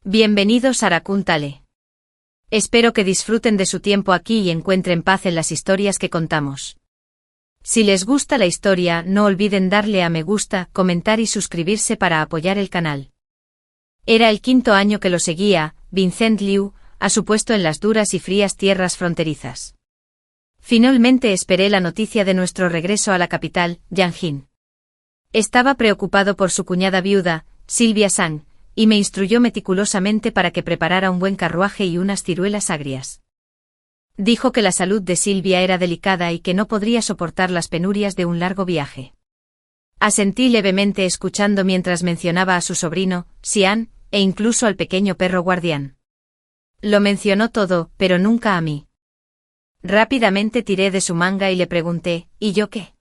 Bienvenidos a Rakuntale. Espero que disfruten de su tiempo aquí y encuentren paz en las historias que contamos. Si les gusta la historia, no olviden darle a me gusta, comentar y suscribirse para apoyar el canal. Era el 5º año que lo seguía, Vincent Liu, a su puesto en las duras y frías tierras fronterizas. Finalmente esperé la noticia de nuestro regreso a la capital, Yanjin. Estaba preocupado por su cuñada viuda, Silvia Sang, y me instruyó meticulosamente para que preparara un buen carruaje y unas ciruelas agrias. Dijo que la salud de Silvia era delicada y que no podría soportar las penurias de un largo viaje. Asentí levemente escuchando mientras mencionaba a su sobrino, Xian, e incluso al pequeño perro guardián. Lo mencionó todo, pero nunca a mí. Rápidamente tiré de su manga y le pregunté, ¿y yo qué?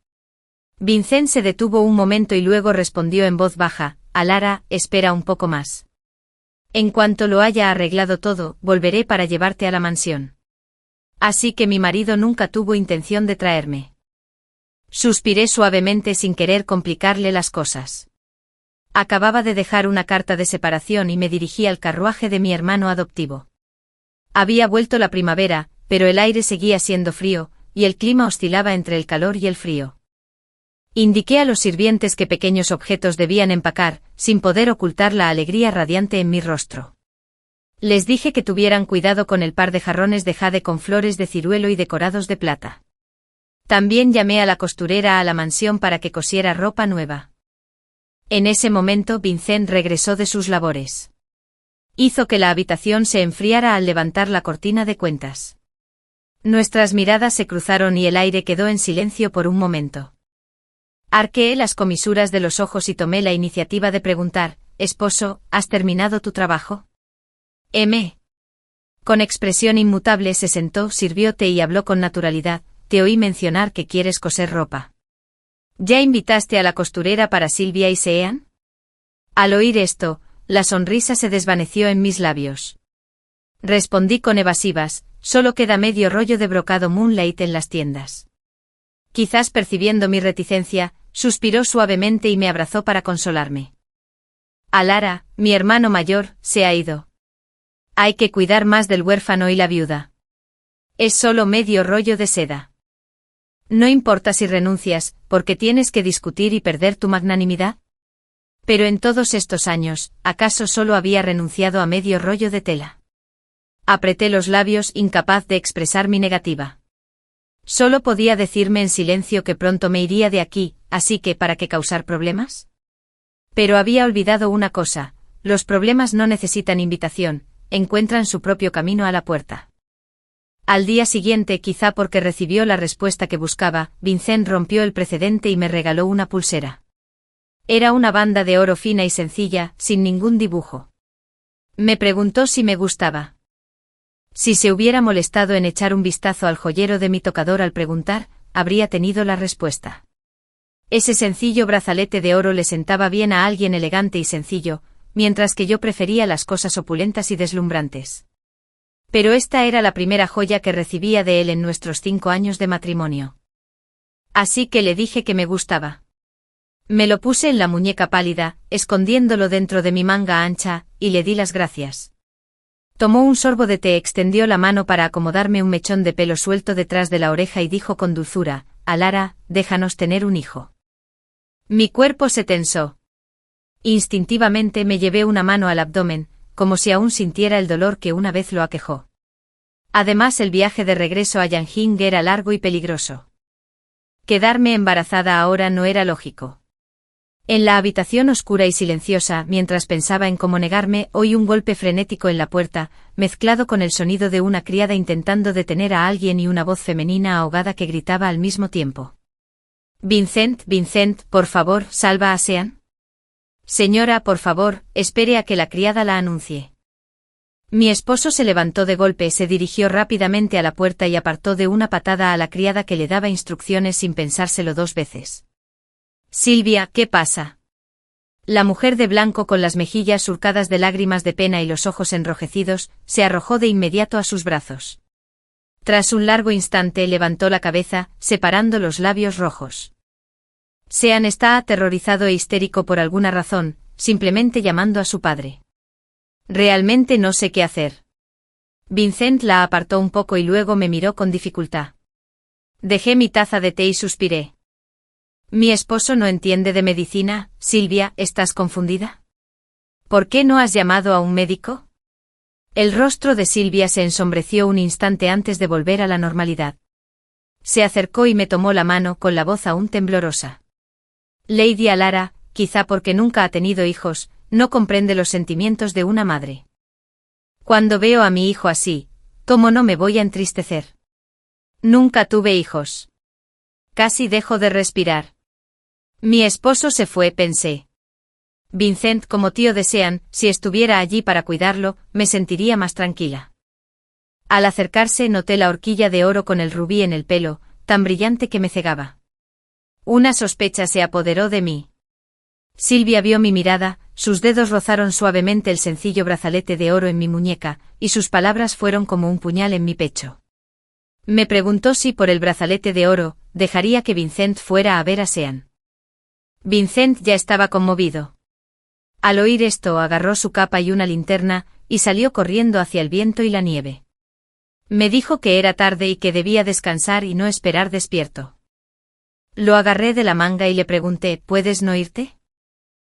Vincent se detuvo un momento y luego respondió en voz baja, Alara, espera un poco más. En cuanto lo haya arreglado todo, volveré para llevarte a la mansión. Así que mi marido nunca tuvo intención de traerme. Suspiré suavemente sin querer complicarle las cosas. Acababa de dejar una carta de separación y me dirigí al carruaje de mi hermano adoptivo. Había vuelto la primavera, pero el aire seguía siendo frío, y el clima oscilaba entre el calor y el frío. Indiqué a los sirvientes qué pequeños objetos debían empacar, sin poder ocultar la alegría radiante en mi rostro. Les dije que tuvieran cuidado con el par de jarrones de jade con flores de ciruelo y decorados de plata. También llamé a la costurera a la mansión para que cosiera ropa nueva. En ese momento Vincent regresó de sus labores. Hizo que la habitación se enfriara al levantar la cortina de cuentas. Nuestras miradas se cruzaron y el aire quedó en silencio por un momento. Arqueé las comisuras de los ojos y tomé la iniciativa de preguntar, «Esposo, ¿has terminado tu trabajo?» M. Con expresión inmutable se sentó, sirvió té y habló con naturalidad, «Te oí mencionar que quieres coser ropa. ¿Ya invitaste a la costurera para Silvia y Sean?» Al oír esto, la sonrisa se desvaneció en mis labios. Respondí con evasivas, «Solo queda medio rollo de brocado Moonlight en las tiendas». Quizás percibiendo mi reticencia, suspiró suavemente y me abrazó para consolarme. Alara, mi hermano mayor, se ha ido. Hay que cuidar más del huérfano y la viuda. Es solo medio rollo de seda. No importa si renuncias, porque tienes que discutir y perder tu magnanimidad. Pero en todos estos años, ¿acaso solo había renunciado a medio rollo de tela? Apreté los labios, incapaz de expresar mi negativa. Solo podía decirme en silencio que pronto me iría de aquí, así que ¿para qué causar problemas? Pero había olvidado una cosa, los problemas no necesitan invitación, encuentran su propio camino a la puerta. Al día siguiente, quizá porque recibió la respuesta que buscaba, Vincent rompió el precedente y me regaló una pulsera. Era una banda de oro fina y sencilla, sin ningún dibujo. Me preguntó si me gustaba. Si se hubiera molestado en echar un vistazo al joyero de mi tocador al preguntar, habría tenido la respuesta. Ese sencillo brazalete de oro le sentaba bien a alguien elegante y sencillo, mientras que yo prefería las cosas opulentas y deslumbrantes. Pero esta era la primera joya que recibía de él en nuestros 5 años de matrimonio. Así que le dije que me gustaba. Me lo puse en la muñeca pálida, escondiéndolo dentro de mi manga ancha, y le di las gracias. Tomó un sorbo de té, extendió la mano para acomodarme un mechón de pelo suelto detrás de la oreja y dijo con dulzura, «Alara, déjanos tener un hijo». Mi cuerpo se tensó. Instintivamente me llevé una mano al abdomen, como si aún sintiera el dolor que una vez lo aquejó. Además, el viaje de regreso a Yanjin era largo y peligroso. Quedarme embarazada ahora no era lógico. En la habitación oscura y silenciosa, mientras pensaba en cómo negarme, oí un golpe frenético en la puerta, mezclado con el sonido de una criada intentando detener a alguien y una voz femenina ahogada que gritaba al mismo tiempo. «Vincent, Vincent, por favor, salva a Sean». «Señora, por favor, espere a que la criada la anuncie». Mi esposo se levantó de golpe, se dirigió rápidamente a la puerta y apartó de una patada a la criada que le daba instrucciones sin pensárselo 2 veces. «Silvia, ¿qué pasa?» La mujer de blanco, con las mejillas surcadas de lágrimas de pena y los ojos enrojecidos, se arrojó de inmediato a sus brazos. Tras un largo instante levantó la cabeza, separando los labios rojos. Sean está aterrorizado e histérico por alguna razón, simplemente llamando a su padre. Realmente no sé qué hacer. Vincent la apartó un poco y luego me miró con dificultad. Dejé mi taza de té y suspiré. Mi esposo no entiende de medicina. Silvia, ¿estás confundida? ¿Por qué no has llamado a un médico? El rostro de Silvia se ensombreció un instante antes de volver a la normalidad. Se acercó y me tomó la mano con la voz aún temblorosa. Lady Alara, quizá porque nunca ha tenido hijos, no comprende los sentimientos de una madre. Cuando veo a mi hijo así, ¿cómo no me voy a entristecer? Nunca tuve hijos. Casi dejo de respirar. Mi esposo se fue, pensé. Vincent como tío desean, si estuviera allí para cuidarlo, me sentiría más tranquila. Al acercarse noté la horquilla de oro con el rubí en el pelo, tan brillante que me cegaba. Una sospecha se apoderó de mí. Silvia vio mi mirada, sus dedos rozaron suavemente el sencillo brazalete de oro en mi muñeca, y sus palabras fueron como un puñal en mi pecho. Me preguntó si por el brazalete de oro, dejaría que Vincent fuera a ver a Sean. Vincent ya estaba conmovido. Al oír esto agarró su capa y una linterna, y salió corriendo hacia el viento y la nieve. Me dijo que era tarde y que debía descansar y no esperar despierto. Lo agarré de la manga y le pregunté, ¿puedes no irte?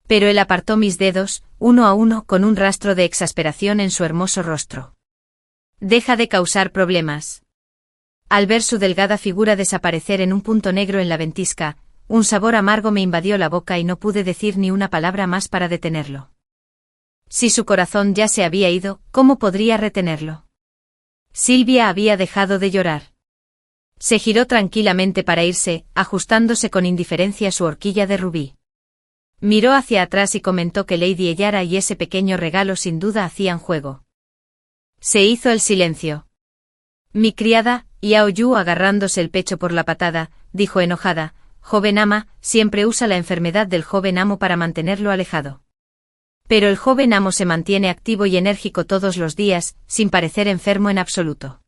Pero él apartó mis dedos, uno a uno, con un rastro de exasperación en su hermoso rostro. Deja de causar problemas. Al ver su delgada figura desaparecer en un punto negro en la ventisca, un sabor amargo me invadió la boca y no pude decir ni una palabra más para detenerlo. Si su corazón ya se había ido, ¿cómo podría retenerlo? Silvia había dejado de llorar. Se giró tranquilamente para irse, ajustándose con indiferencia su horquilla de rubí. Miró hacia atrás y comentó que Lady Ellara y ese pequeño regalo sin duda hacían juego. Se hizo el silencio. Mi criada, Yao Yu, agarrándose el pecho por la patada, dijo enojada, joven ama, siempre usa la enfermedad del joven amo para mantenerlo alejado. Pero el joven amo se mantiene activo y enérgico todos los días, sin parecer enfermo en absoluto.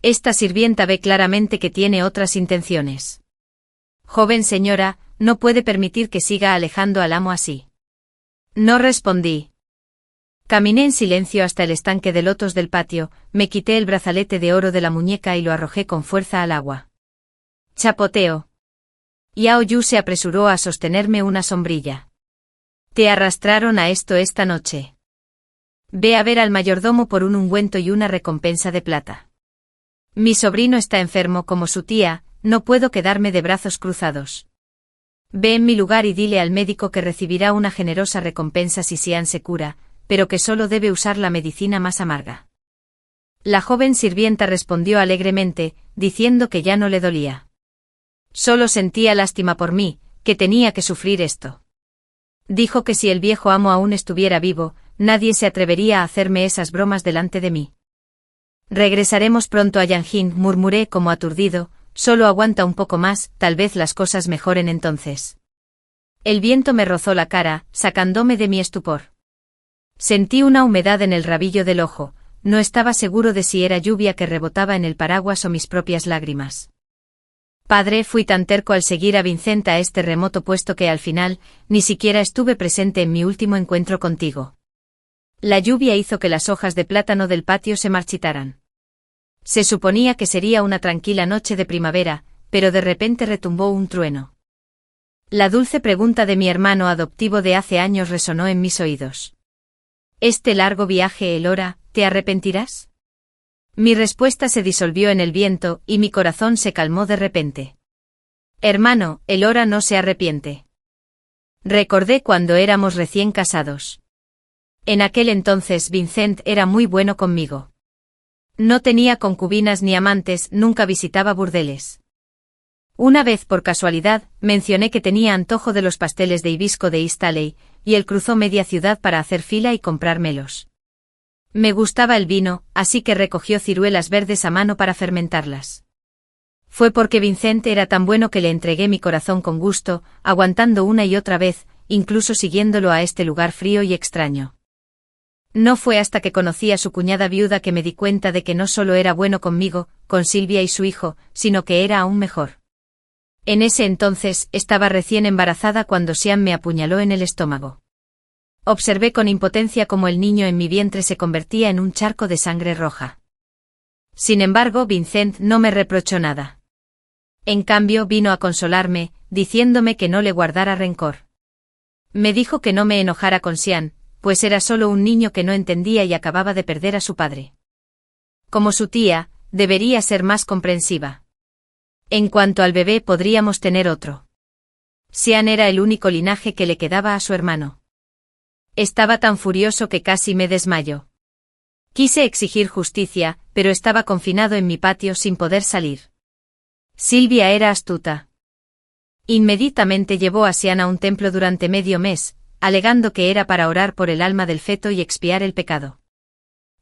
Esta sirvienta ve claramente que tiene otras intenciones. Joven señora, no puede permitir que siga alejando al amo así. No respondí. Caminé en silencio hasta el estanque de lotos del patio, me quité el brazalete de oro de la muñeca y lo arrojé con fuerza al agua. Chapoteo. Yao Yu se apresuró a sostenerme una sombrilla. Te arrastraron a esto esta noche. Ve a ver al mayordomo por un ungüento y una recompensa de plata. Mi sobrino está enfermo como su tía, no puedo quedarme de brazos cruzados. Ve en mi lugar y dile al médico que recibirá una generosa recompensa si Sean se cura, pero que solo debe usar la medicina más amarga. La joven sirvienta respondió alegremente, diciendo que ya no le dolía. Solo sentía lástima por mí, que tenía que sufrir esto. Dijo que si el viejo amo aún estuviera vivo, nadie se atrevería a hacerme esas bromas delante de mí. Regresaremos pronto a Yanjin, murmuré como aturdido, solo aguanta un poco más, tal vez las cosas mejoren entonces. El viento me rozó la cara, sacándome de mi estupor. Sentí una humedad en el rabillo del ojo, no estaba seguro de si era lluvia que rebotaba en el paraguas o mis propias lágrimas. Padre, fui tan terco al seguir a Vincent a este remoto puesto que al final, ni siquiera estuve presente en mi último encuentro contigo. La lluvia hizo que las hojas de plátano del patio se marchitaran. Se suponía que sería una tranquila noche de primavera, pero de repente retumbó un trueno. La dulce pregunta de mi hermano adoptivo de hace años resonó en mis oídos. Este largo viaje, Elora, ¿te arrepentirás? Mi respuesta se disolvió en el viento, y mi corazón se calmó de repente. Hermano, Elora no se arrepiente. Recordé cuando éramos recién casados. En aquel entonces Vincent era muy bueno conmigo. No tenía concubinas ni amantes, nunca visitaba burdeles. Una vez por casualidad, mencioné que tenía antojo de los pasteles de hibisco de East Alley, y él cruzó media ciudad para hacer fila y comprármelos. Me gustaba el vino, así que recogió ciruelas verdes a mano para fermentarlas. Fue porque Vincent era tan bueno que le entregué mi corazón con gusto, aguantando una y otra vez, incluso siguiéndolo a este lugar frío y extraño. No fue hasta que conocí a su cuñada viuda que me di cuenta de que no solo era bueno conmigo, con Silvia y su hijo, sino que era aún mejor. En ese entonces, estaba recién embarazada cuando Sean me apuñaló en el estómago. Observé con impotencia cómo el niño en mi vientre se convertía en un charco de sangre roja. Sin embargo, Vincent no me reprochó nada. En cambio, vino a consolarme, diciéndome que no le guardara rencor. Me dijo que no me enojara con Xian, pues era solo un niño que no entendía y acababa de perder a su padre. Como su tía, debería ser más comprensiva. En cuanto al bebé, podríamos tener otro. Xian era el único linaje que le quedaba a su hermano. Estaba tan furioso que casi me desmayó. Quise exigir justicia, pero estaba confinado en mi patio sin poder salir. Silvia era astuta. Inmediatamente llevó a Xian a un templo durante medio mes, alegando que era para orar por el alma del feto y expiar el pecado.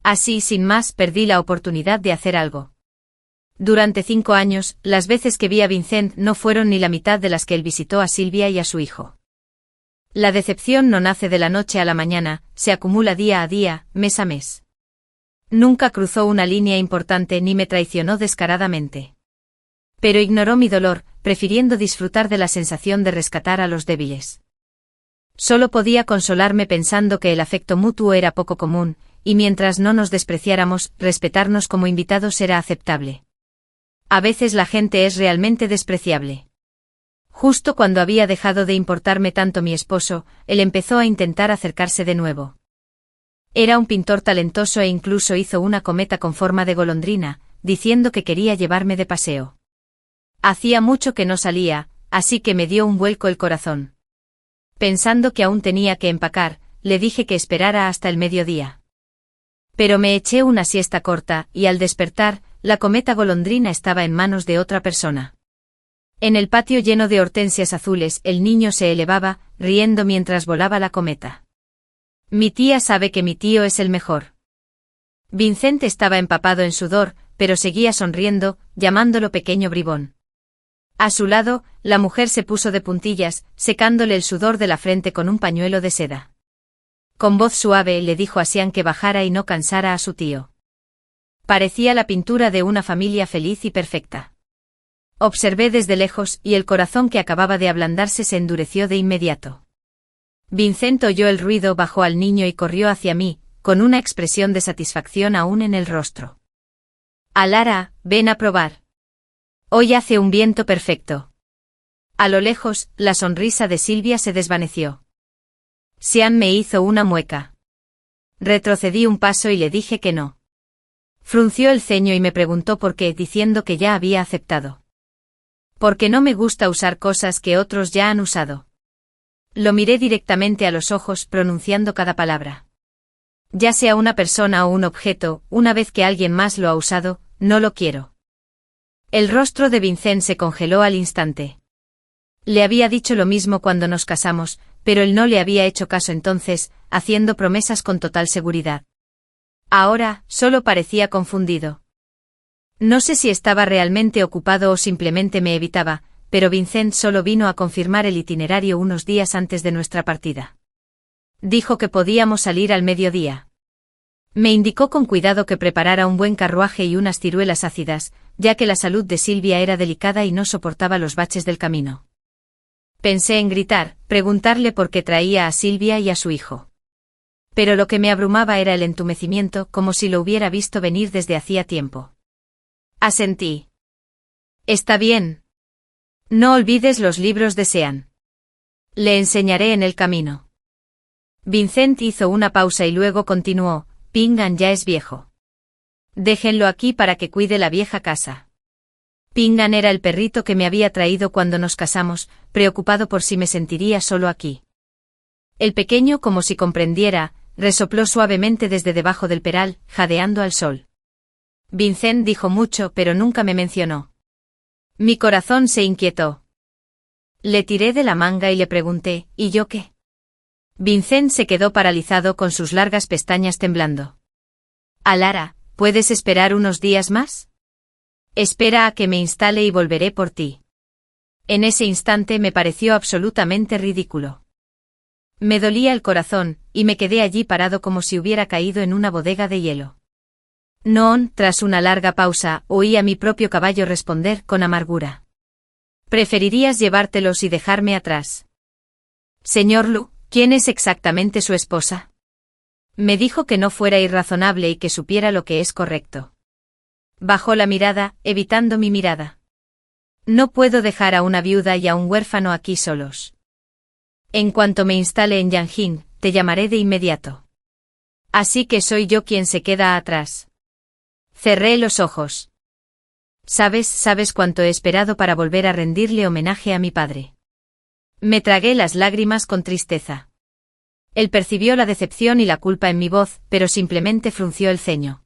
Así, sin más, perdí la oportunidad de hacer algo. Durante 5 años, las veces que vi a Vincent no fueron ni la mitad de las que él visitó a Silvia y a su hijo. La decepción no nace de la noche a la mañana, se acumula día a día, mes a mes. Nunca cruzó una línea importante ni me traicionó descaradamente. Pero ignoró mi dolor, prefiriendo disfrutar de la sensación de rescatar a los débiles. Solo podía consolarme pensando que el afecto mutuo era poco común, y mientras no nos despreciáramos, respetarnos como invitados era aceptable. A veces la gente es realmente despreciable. Justo cuando había dejado de importarme tanto mi esposo, él empezó a intentar acercarse de nuevo. Era un pintor talentoso e incluso hizo una cometa con forma de golondrina, diciendo que quería llevarme de paseo. Hacía mucho que no salía, así que me dio un vuelco el corazón. Pensando que aún tenía que empacar, le dije que esperara hasta el mediodía. Pero me eché una siesta corta, y al despertar, la cometa golondrina estaba en manos de otra persona. En el patio lleno de hortensias azules, el niño se elevaba, riendo mientras volaba la cometa. Mi tía sabe que mi tío es el mejor. Vincent estaba empapado en sudor, pero seguía sonriendo, llamándolo pequeño bribón. A su lado, la mujer se puso de puntillas, secándole el sudor de la frente con un pañuelo de seda. Con voz suave le dijo a Xian que bajara y no cansara a su tío. Parecía la pintura de una familia feliz y perfecta. Observé desde lejos y el corazón que acababa de ablandarse se endureció de inmediato. Vincent oyó el ruido, bajó al niño y corrió hacia mí, con una expresión de satisfacción aún en el rostro. Alara, ven a probar. Hoy hace un viento perfecto. A lo lejos, la sonrisa de Silvia se desvaneció. Xian me hizo una mueca. Retrocedí un paso y le dije que no. Frunció el ceño y me preguntó por qué, diciendo que ya había aceptado. Porque no me gusta usar cosas que otros ya han usado. Lo miré directamente a los ojos, pronunciando cada palabra. Ya sea una persona o un objeto, una vez que alguien más lo ha usado, no lo quiero. El rostro de Vincent se congeló al instante. Le había dicho lo mismo cuando nos casamos, pero él no le había hecho caso entonces, haciendo promesas con total seguridad. Ahora, solo parecía confundido. No sé si estaba realmente ocupado o simplemente me evitaba, pero Vincent solo vino a confirmar el itinerario unos días antes de nuestra partida. Dijo que podíamos salir al mediodía. Me indicó con cuidado que preparara un buen carruaje y unas ciruelas ácidas, ya que la salud de Silvia era delicada y no soportaba los baches del camino. Pensé en gritar, preguntarle por qué traía a Silvia y a su hijo. Pero lo que me abrumaba era el entumecimiento, como si lo hubiera visto venir desde hacía tiempo. Asentí. Está bien. No olvides los libros de Xian. Le enseñaré en el camino. Vincent hizo una pausa y luego continuó, Pingan ya es viejo. Déjenlo aquí para que cuide la vieja casa. Pingan era el perrito que me había traído cuando nos casamos, preocupado por si me sentiría solo aquí. El pequeño, como si comprendiera, resopló suavemente desde debajo del peral, jadeando al sol. Vincent dijo mucho, pero nunca me mencionó. Mi corazón se inquietó. Le tiré de la manga y le pregunté, ¿y yo qué? Vincent se quedó paralizado con sus largas pestañas temblando. Alara, ¿puedes esperar unos días más? Espera a que me instale y volveré por ti. En ese instante me pareció absolutamente ridículo. Me dolía el corazón, y me quedé allí parado como si hubiera caído en una bodega de hielo. No, tras una larga pausa, oí a mi propio caballo responder con amargura. Preferirías llevártelos y dejarme atrás. Señor Lu, ¿Quién es exactamente su esposa? Me dijo que no fuera irrazonable y que supiera lo que es correcto. Bajó la mirada, evitando mi mirada. No puedo dejar a una viuda y a un huérfano aquí solos. En cuanto me instale en Yanjin, te llamaré de inmediato. Así que soy yo quien se queda atrás. Cerré los ojos. Sabes cuánto he esperado para volver a rendirle homenaje a mi padre. Me tragué las lágrimas con tristeza. Él percibió la decepción y la culpa en mi voz, pero simplemente frunció el ceño.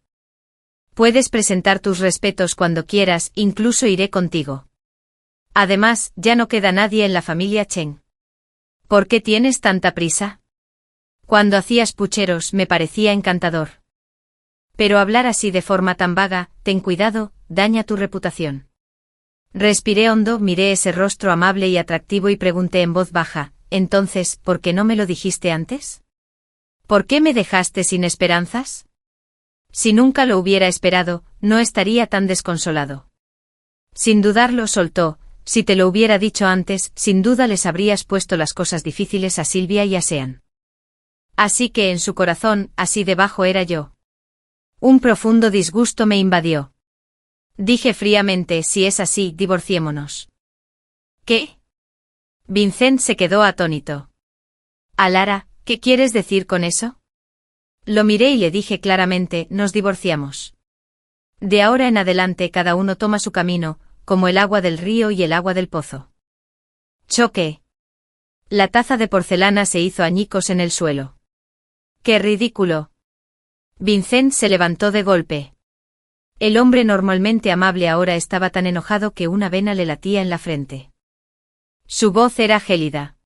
Puedes presentar tus respetos cuando quieras, incluso iré contigo. Además, ya no queda nadie en la familia Chen. ¿Por qué tienes tanta prisa? Cuando hacías pucheros me parecía encantador. Pero hablar así de forma tan vaga, ten cuidado, daña tu reputación. Respiré hondo, miré ese rostro amable y atractivo y pregunté en voz baja, entonces, ¿por qué no me lo dijiste antes? ¿Por qué me dejaste sin esperanzas? Si nunca lo hubiera esperado, no estaría tan desconsolado. Sin dudarlo soltó, si te lo hubiera dicho antes, sin duda les habrías puesto las cosas difíciles a Silvia y a Sean. Así que en su corazón, así debajo era yo. Un profundo disgusto me invadió. Dije fríamente, si es así, divorciémonos. ¿Qué? Vincent se quedó atónito. Alara, ¿qué quieres decir con eso? Lo miré y le dije claramente, nos divorciamos. De ahora en adelante cada uno toma su camino, como el agua del río y el agua del pozo. Choqué. La taza de porcelana se hizo añicos en el suelo. ¡Qué ridículo! Vincent se levantó de golpe. El hombre normalmente amable ahora estaba tan enojado que una vena le latía en la frente. Su voz era gélida.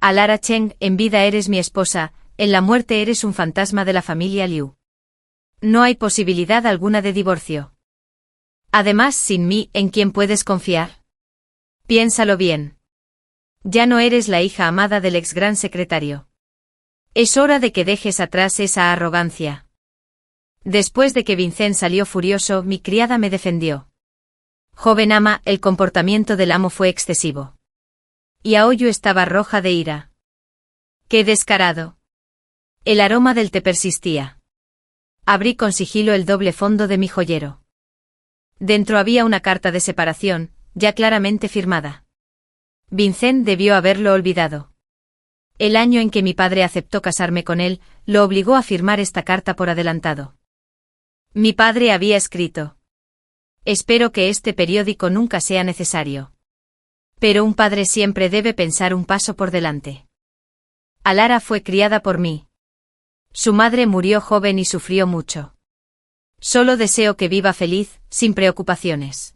Alara Cheng, en vida eres mi esposa, en la muerte eres un fantasma de la familia Liu. No hay posibilidad alguna de divorcio. Además, sin mí, ¿en quién puedes confiar? Piénsalo bien. Ya no eres la hija amada del ex gran secretario. Es hora de que dejes atrás esa arrogancia. Después de que Vincent salió furioso, mi criada me defendió. Joven ama, el comportamiento del amo fue excesivo. Y Aoyu estaba roja de ira. ¡Qué descarado! El aroma del té persistía. Abrí con sigilo el doble fondo de mi joyero. Dentro había una carta de separación, ya claramente firmada. Vincent debió haberlo olvidado. El año en que mi padre aceptó casarme con él, lo obligó a firmar esta carta por adelantado. Mi padre había escrito: espero que este periódico nunca sea necesario. Pero un padre siempre debe pensar un paso por delante. Alara fue criada por mí. Su madre murió joven y sufrió mucho. Solo deseo que viva feliz, sin preocupaciones.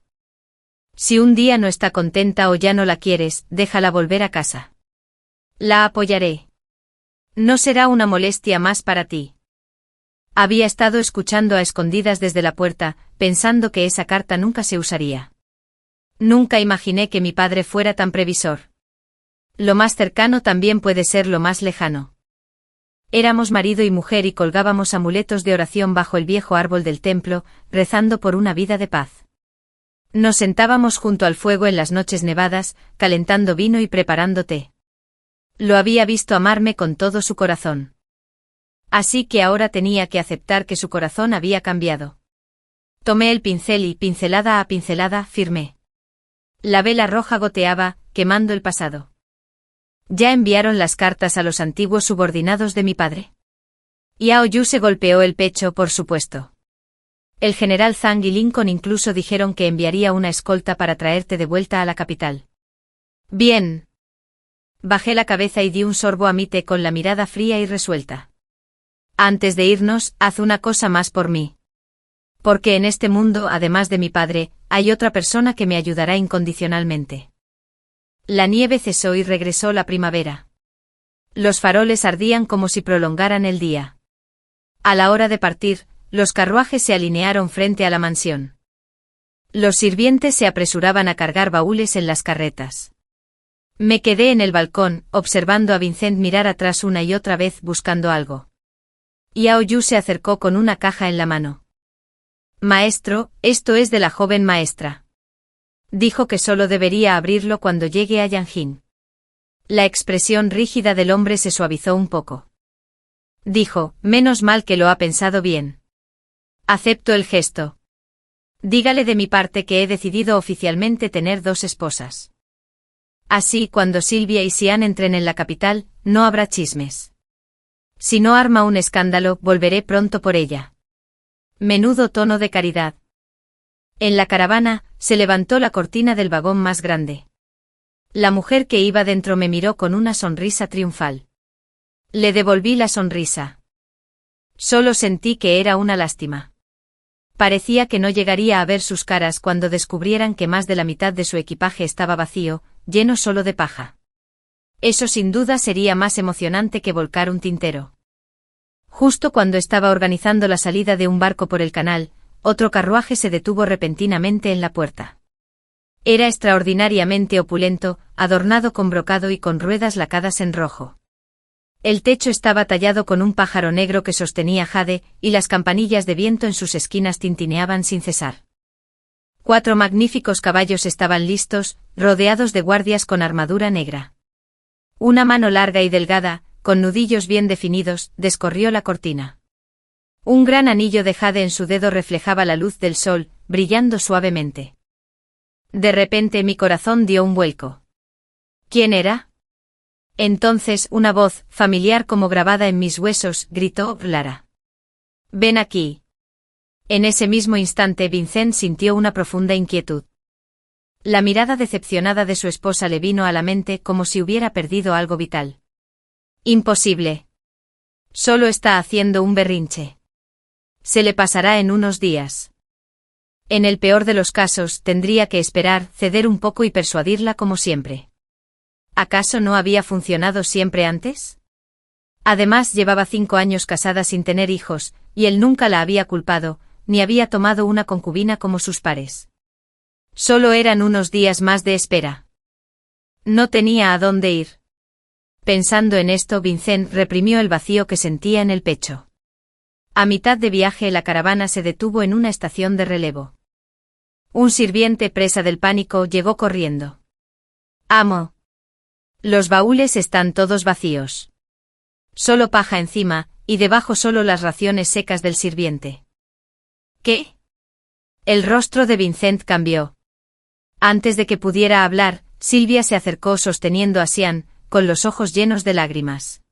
Si un día no está contenta o ya no la quieres, déjala volver a casa. La apoyaré. No será una molestia más para ti. Había estado escuchando a escondidas desde la puerta, pensando que esa carta nunca se usaría. Nunca imaginé que mi padre fuera tan previsor. Lo más cercano también puede ser lo más lejano. Éramos marido y mujer y colgábamos amuletos de oración bajo el viejo árbol del templo, rezando por una vida de paz. Nos sentábamos junto al fuego en las noches nevadas, calentando vino y preparando té. Lo había visto amarme con todo su corazón. Así que ahora tenía que aceptar que su corazón había cambiado. Tomé el pincel y, pincelada a pincelada, firmé. La vela roja goteaba, quemando el pasado. ¿Ya enviaron las cartas a los antiguos subordinados de mi padre? Yao Yu se golpeó el pecho, por supuesto. El general Zhang y Lincoln incluso dijeron que enviaría una escolta para traerte de vuelta a la capital. Bien. Bajé la cabeza y di un sorbo a mi té con la mirada fría y resuelta. Antes de irnos, haz una cosa más por mí. Porque en este mundo, además de mi padre, hay otra persona que me ayudará incondicionalmente. La nieve cesó y regresó la primavera. Los faroles ardían como si prolongaran el día. A la hora de partir, los carruajes se alinearon frente a la mansión. Los sirvientes se apresuraban a cargar baúles en las carretas. Me quedé en el balcón, observando a Vincent mirar atrás una y otra vez buscando algo. Yao Yu se acercó con una caja en la mano. Maestro, esto es de la joven maestra. Dijo que solo debería abrirlo cuando llegue a Yanjin. La expresión rígida del hombre se suavizó un poco. Dijo, menos mal que lo ha pensado bien. Acepto el gesto. Dígale de mi parte que he decidido oficialmente tener 2 esposas. Así, cuando Sylvia y Sian entren en la capital, no habrá chismes. Si no arma un escándalo, volveré pronto por ella. Menudo tono de caridad. En la caravana, se levantó la cortina del vagón más grande. La mujer que iba dentro me miró con una sonrisa triunfal. Le devolví la sonrisa. Solo sentí que era una lástima. Parecía que no llegaría a ver sus caras cuando descubrieran que más de la mitad de su equipaje estaba vacío, lleno solo de paja. Eso sin duda sería más emocionante que volcar un tintero. Justo cuando estaba organizando la salida de un barco por el canal, otro carruaje se detuvo repentinamente en la puerta. Era extraordinariamente opulento, adornado con brocado y con ruedas lacadas en rojo. El techo estaba tallado con un pájaro negro que sostenía jade, y las campanillas de viento en sus esquinas tintineaban sin cesar. 4 magníficos caballos estaban listos, rodeados de guardias con armadura negra. Una mano larga y delgada, con nudillos bien definidos, descorrió la cortina. Un gran anillo de jade en su dedo reflejaba la luz del sol, brillando suavemente. De repente mi corazón dio un vuelco. ¿Quién era? Entonces una voz, familiar como grabada en mis huesos, gritó, Lara. Ven aquí. En ese mismo instante Vincent sintió una profunda inquietud. La mirada decepcionada de su esposa le vino a la mente como si hubiera perdido algo vital. Imposible. Solo está haciendo un berrinche. Se le pasará en unos días. En el peor de los casos, tendría que esperar, ceder un poco y persuadirla como siempre. ¿Acaso no había funcionado siempre antes? Además llevaba 5 años casada sin tener hijos, y él nunca la había culpado, ni había tomado una concubina como sus pares. Solo eran unos días más de espera. No tenía a dónde ir. Pensando en esto, Vincent reprimió el vacío que sentía en el pecho. A mitad de viaje la caravana se detuvo en una estación de relevo. Un sirviente, presa del pánico, llegó corriendo. Amo. Los baúles están todos vacíos. Solo paja encima, y debajo solo las raciones secas del sirviente. ¿Qué? El rostro de Vincent cambió. Antes de que pudiera hablar, Sylvia se acercó sosteniendo a Sian, con los ojos llenos de lágrimas.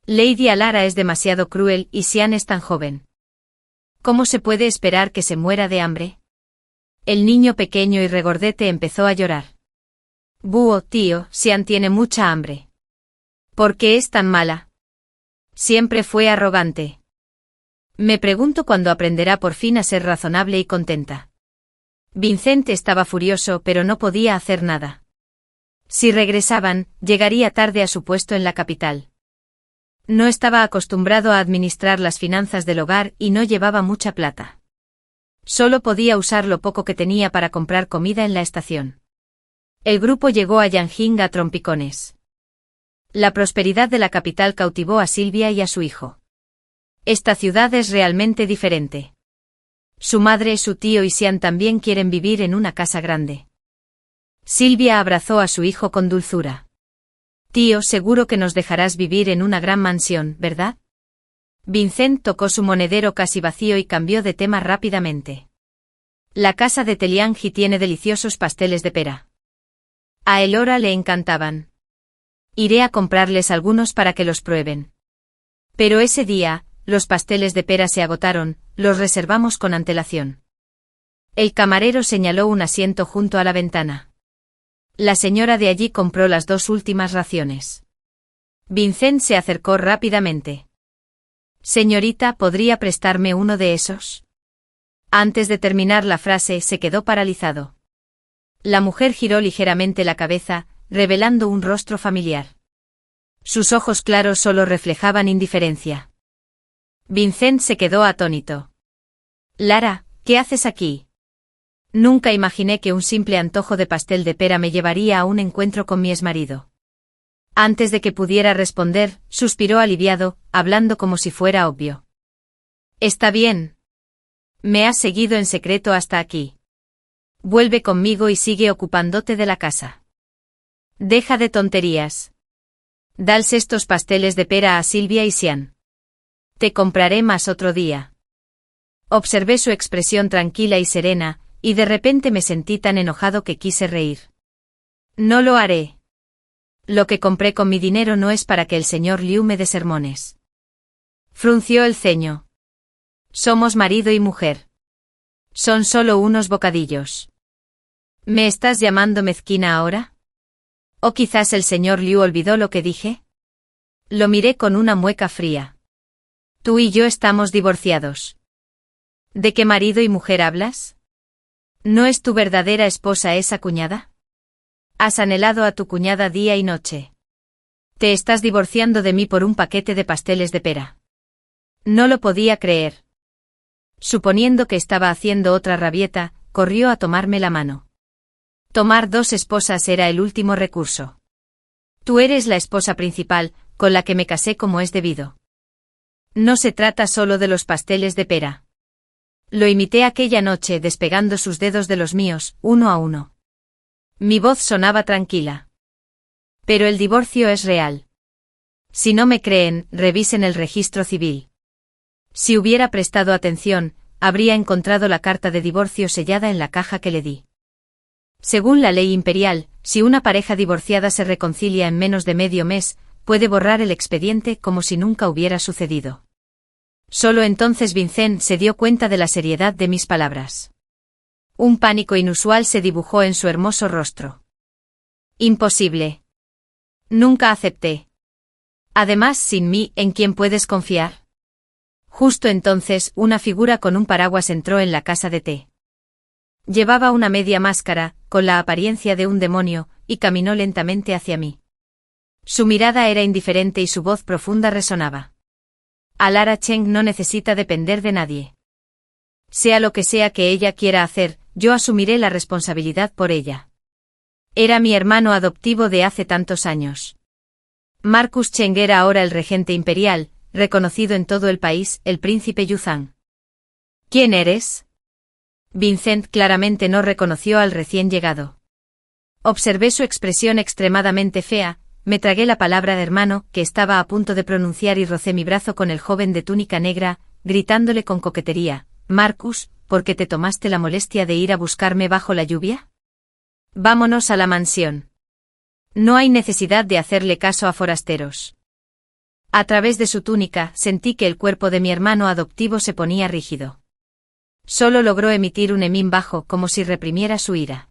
Lady Alara es demasiado cruel y Sian es tan joven. ¿Cómo se puede esperar que se muera de hambre? El niño pequeño y regordete empezó a llorar. Búho, tío, Sian tiene mucha hambre. ¿Por qué es tan mala? Siempre fue arrogante. Me pregunto cuándo aprenderá por fin a ser razonable y contenta. Vincent estaba furioso, pero no podía hacer nada. Si regresaban, llegaría tarde a su puesto en la capital. No estaba acostumbrado a administrar las finanzas del hogar y no llevaba mucha plata. Solo podía usar lo poco que tenía para comprar comida en la estación. El grupo llegó a Yanjing a trompicones. La prosperidad de la capital cautivó a Sylvia y a su hijo. Esta ciudad es realmente diferente. Su madre, su tío y Sian también quieren vivir en una casa grande. Sylvia abrazó a su hijo con dulzura. Tío, seguro que nos dejarás vivir en una gran mansión, ¿verdad? Vincent tocó su monedero casi vacío y cambió de tema rápidamente. La casa de Teliangji tiene deliciosos pasteles de pera. A Elora le encantaban. Iré a comprarles algunos para que los prueben. Pero ese día, los pasteles de pera se agotaron, los reservamos con antelación. El camarero señaló un asiento junto a la ventana. La señora de allí compró las 2 últimas raciones. Vincent se acercó rápidamente. Señorita, ¿podría prestarme uno de esos? Antes de terminar la frase, se quedó paralizado. La mujer giró ligeramente la cabeza, revelando un rostro familiar. Sus ojos claros solo reflejaban indiferencia. Vincent se quedó atónito. Lara, ¿qué haces aquí? Nunca imaginé que un simple antojo de pastel de pera me llevaría a un encuentro con mi exmarido. Antes de que pudiera responder, suspiró aliviado, hablando como si fuera obvio. Está bien. Me has seguido en secreto hasta aquí. Vuelve conmigo y sigue ocupándote de la casa. Deja de tonterías. Dals estos pasteles de pera a Silvia y Sian. Te compraré más otro día. Observé su expresión tranquila y serena, y de repente me sentí tan enojado que quise reír. No lo haré. Lo que compré con mi dinero no es para que el señor Liu me dé sermones. Frunció el ceño. Somos marido y mujer. Son solo unos bocadillos. ¿Me estás llamando mezquina ahora? ¿O quizás el señor Liu olvidó lo que dije? Lo miré con una mueca fría. Tú y yo estamos divorciados. ¿De qué marido y mujer hablas? ¿No es tu verdadera esposa esa cuñada? Has anhelado a tu cuñada día y noche. Te estás divorciando de mí por un paquete de pasteles de pera. No lo podía creer. Suponiendo que estaba haciendo otra rabieta, corrió a tomarme la mano. Tomar dos esposas era el último recurso. Tú eres la esposa principal, con la que me casé como es debido. No se trata solo de los pasteles de pera. Lo imité aquella noche despegando sus dedos de los míos, uno a uno. Mi voz sonaba tranquila. Pero el divorcio es real. Si no me creen, revisen el registro civil. Si hubiera prestado atención, habría encontrado la carta de divorcio sellada en la caja que le di. Según la ley imperial, si una pareja divorciada se reconcilia en menos de medio mes, puede borrar el expediente como si nunca hubiera sucedido. Solo entonces Vincent se dio cuenta de la seriedad de mis palabras. Un pánico inusual se dibujó en su hermoso rostro. Imposible. Nunca acepté. Además, sin mí, ¿en quién puedes confiar? Justo entonces, una figura con un paraguas entró en la casa de té. Llevaba una media máscara, con la apariencia de un demonio, y caminó lentamente hacia mí. Su mirada era indiferente y su voz profunda resonaba. Alara Cheng no necesita depender de nadie. Sea lo que sea que ella quiera hacer, yo asumiré la responsabilidad por ella. Era mi hermano adoptivo de hace tantos años. Marcus Cheng era ahora el regente imperial, reconocido en todo el país, el príncipe Yuzhan. ¿Quién eres? Vincent claramente no reconoció al recién llegado. Observé su expresión extremadamente fea, me tragué la palabra de hermano que estaba a punto de pronunciar y rocé mi brazo con el joven de túnica negra, gritándole con coquetería, Marcus, ¿por qué te tomaste la molestia de ir a buscarme bajo la lluvia? Vámonos a la mansión. No hay necesidad de hacerle caso a forasteros. A través de su túnica sentí que el cuerpo de mi hermano adoptivo se ponía rígido. Solo logró emitir un hemín bajo como si reprimiera su ira.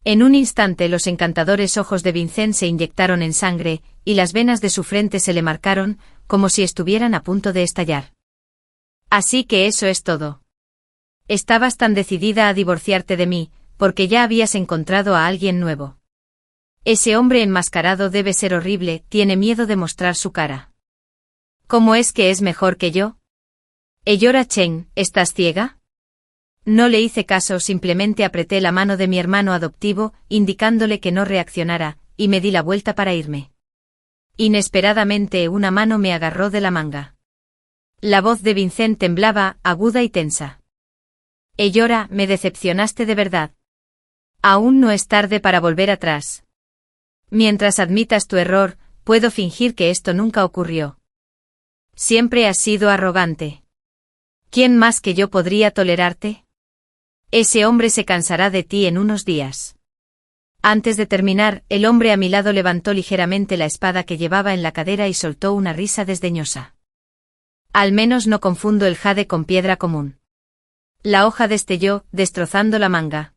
En un instante los encantadores ojos de Vincent se inyectaron en sangre, y las venas de su frente se le marcaron, como si estuvieran a punto de estallar. Así que eso es todo. Estabas tan decidida a divorciarte de mí, porque ya habías encontrado a alguien nuevo. Ese hombre enmascarado debe ser horrible, tiene miedo de mostrar su cara. ¿Cómo es que es mejor que yo? Eora Cheng, ¿estás ciega? No le hice caso, simplemente apreté la mano de mi hermano adoptivo, indicándole que no reaccionara, y me di la vuelta para irme. Inesperadamente una mano me agarró de la manga. La voz de Vincent temblaba, aguda y tensa. Eora, me decepcionaste de verdad. Aún no es tarde para volver atrás. Mientras admitas tu error, puedo fingir que esto nunca ocurrió. Siempre has sido arrogante. ¿Quién más que yo podría tolerarte? Ese hombre se cansará de ti en unos días. Antes de terminar, el hombre a mi lado levantó ligeramente la espada que llevaba en la cadera y soltó una risa desdeñosa. Al menos no confundo el jade con piedra común. La hoja destelló, destrozando la manga.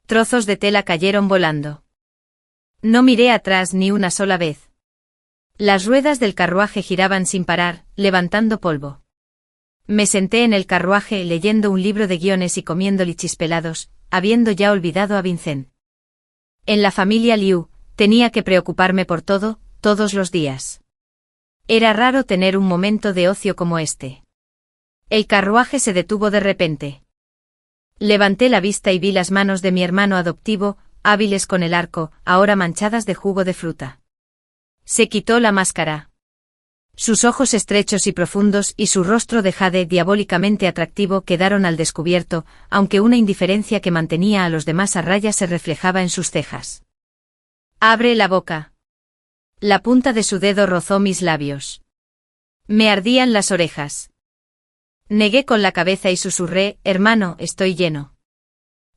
Trozos de tela cayeron volando. No miré atrás ni una sola vez. Las ruedas del carruaje giraban sin parar, levantando polvo. Me senté en el carruaje leyendo un libro de guiones y comiendo lichis pelados, habiendo ya olvidado a Vincent. En la familia Liu, tenía que preocuparme por todo, todos los días. Era raro tener un momento de ocio como este. El carruaje se detuvo de repente. Levanté la vista y vi las manos de mi hermano adoptivo, hábiles con el arco, ahora manchadas de jugo de fruta. Se quitó la máscara. Sus ojos estrechos y profundos y su rostro de jade diabólicamente atractivo quedaron al descubierto, aunque una indiferencia que mantenía a los demás a raya se reflejaba en sus cejas. «Abre la boca». La punta de su dedo rozó mis labios. Me ardían las orejas. Negué con la cabeza y susurré, hermano, estoy lleno.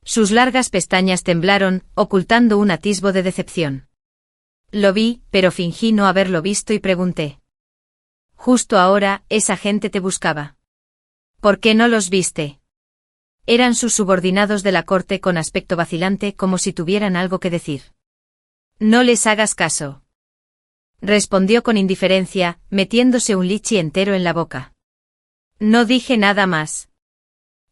Sus largas pestañas temblaron, ocultando un atisbo de decepción. Lo vi, pero fingí no haberlo visto y pregunté. Justo ahora, esa gente te buscaba. ¿Por qué no los viste? Eran sus subordinados de la corte con aspecto vacilante como si tuvieran algo que decir. No les hagas caso. Respondió con indiferencia, metiéndose un lichi entero en la boca. No dije nada más.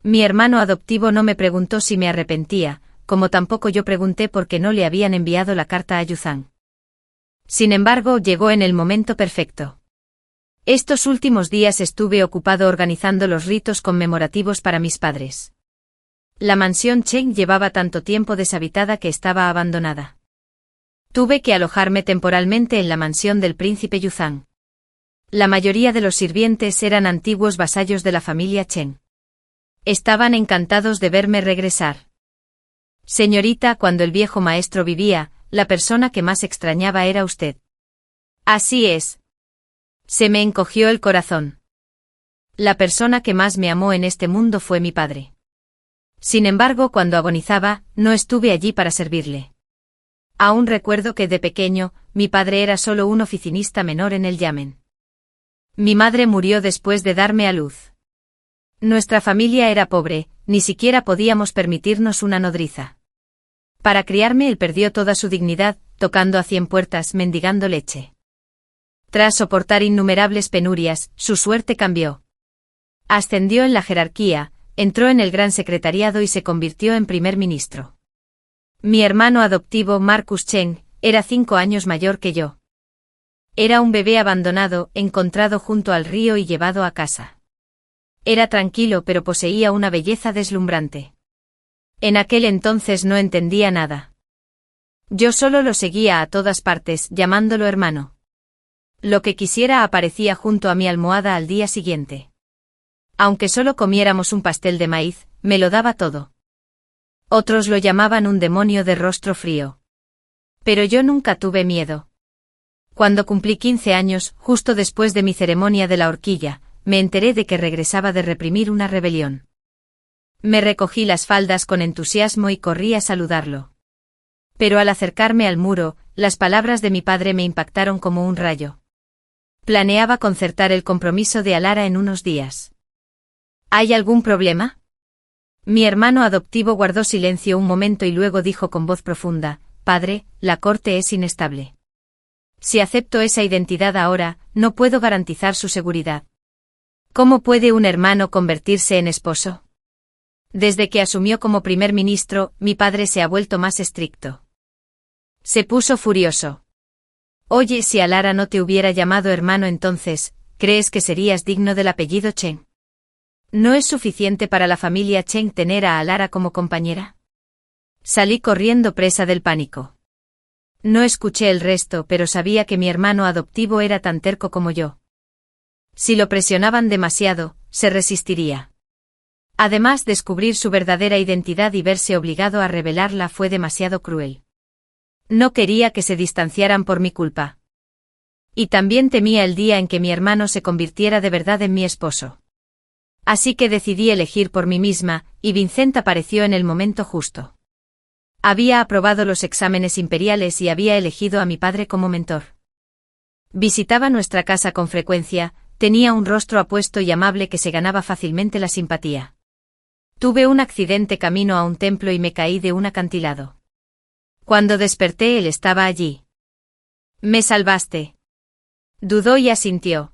Mi hermano adoptivo no me preguntó si me arrepentía, como tampoco yo pregunté por qué no le habían enviado la carta a Yuzhan. Sin embargo, llegó en el momento perfecto. Estos últimos días estuve ocupado organizando los ritos conmemorativos para mis padres. La mansión Cheng llevaba tanto tiempo deshabitada que estaba abandonada. Tuve que alojarme temporalmente en la mansión del príncipe Yuzhan. La mayoría de los sirvientes eran antiguos vasallos de la familia Cheng. Estaban encantados de verme regresar. Señorita, cuando el viejo maestro vivía, la persona que más extrañaba era usted. Así es. Se me encogió el corazón. La persona que más me amó en este mundo fue mi padre. Sin embargo, cuando agonizaba, no estuve allí para servirle. Aún recuerdo que de pequeño, mi padre era solo un oficinista menor en el yamen. Mi madre murió después de darme a luz. Nuestra familia era pobre, ni siquiera podíamos permitirnos una nodriza. Para criarme él perdió toda su dignidad, tocando a 100 puertas mendigando leche. Tras soportar innumerables penurias, su suerte cambió. Ascendió en la jerarquía, entró en el gran secretariado y se convirtió en primer ministro. Mi hermano adoptivo Marcus Cheng era 5 años mayor que yo. Era un bebé abandonado, encontrado junto al río y llevado a casa. Era tranquilo pero poseía una belleza deslumbrante. En aquel entonces no entendía nada. Yo solo lo seguía a todas partes, llamándolo hermano. Lo que quisiera aparecía junto a mi almohada al día siguiente. Aunque solo comiéramos un pastel de maíz, me lo daba todo. Otros lo llamaban un demonio de rostro frío. Pero yo nunca tuve miedo. Cuando cumplí 15 años, justo después de mi ceremonia de la horquilla, me enteré de que regresaba de reprimir una rebelión. Me recogí las faldas con entusiasmo y corrí a saludarlo. Pero al acercarme al muro, las palabras de mi padre me impactaron como un rayo. Planeaba concertar el compromiso de Alara en unos días. ¿Hay algún problema? Mi hermano adoptivo guardó silencio un momento y luego dijo con voz profunda, padre, la corte es inestable. Si acepto esa identidad ahora, no puedo garantizar su seguridad. ¿Cómo puede un hermano convertirse en esposo? Desde que asumió como primer ministro, mi padre se ha vuelto más estricto. Se puso furioso. Oye, si Alara no te hubiera llamado hermano entonces, ¿crees que serías digno del apellido Cheng? ¿No es suficiente para la familia Cheng tener a Alara como compañera? Salí corriendo presa del pánico. No escuché el resto, pero sabía que mi hermano adoptivo era tan terco como yo. Si lo presionaban demasiado, se resistiría. Además, descubrir su verdadera identidad y verse obligado a revelarla fue demasiado cruel. No quería que se distanciaran por mi culpa. Y también temía el día en que mi hermano se convirtiera de verdad en mi esposo. Así que decidí elegir por mí misma, y Vincent apareció en el momento justo. Había aprobado los exámenes imperiales y había elegido a mi padre como mentor. Visitaba nuestra casa con frecuencia, tenía un rostro apuesto y amable que se ganaba fácilmente la simpatía. Tuve un accidente camino a un templo y me caí de un acantilado. Cuando desperté él estaba allí. «¿Me salvaste?». Dudó y asintió.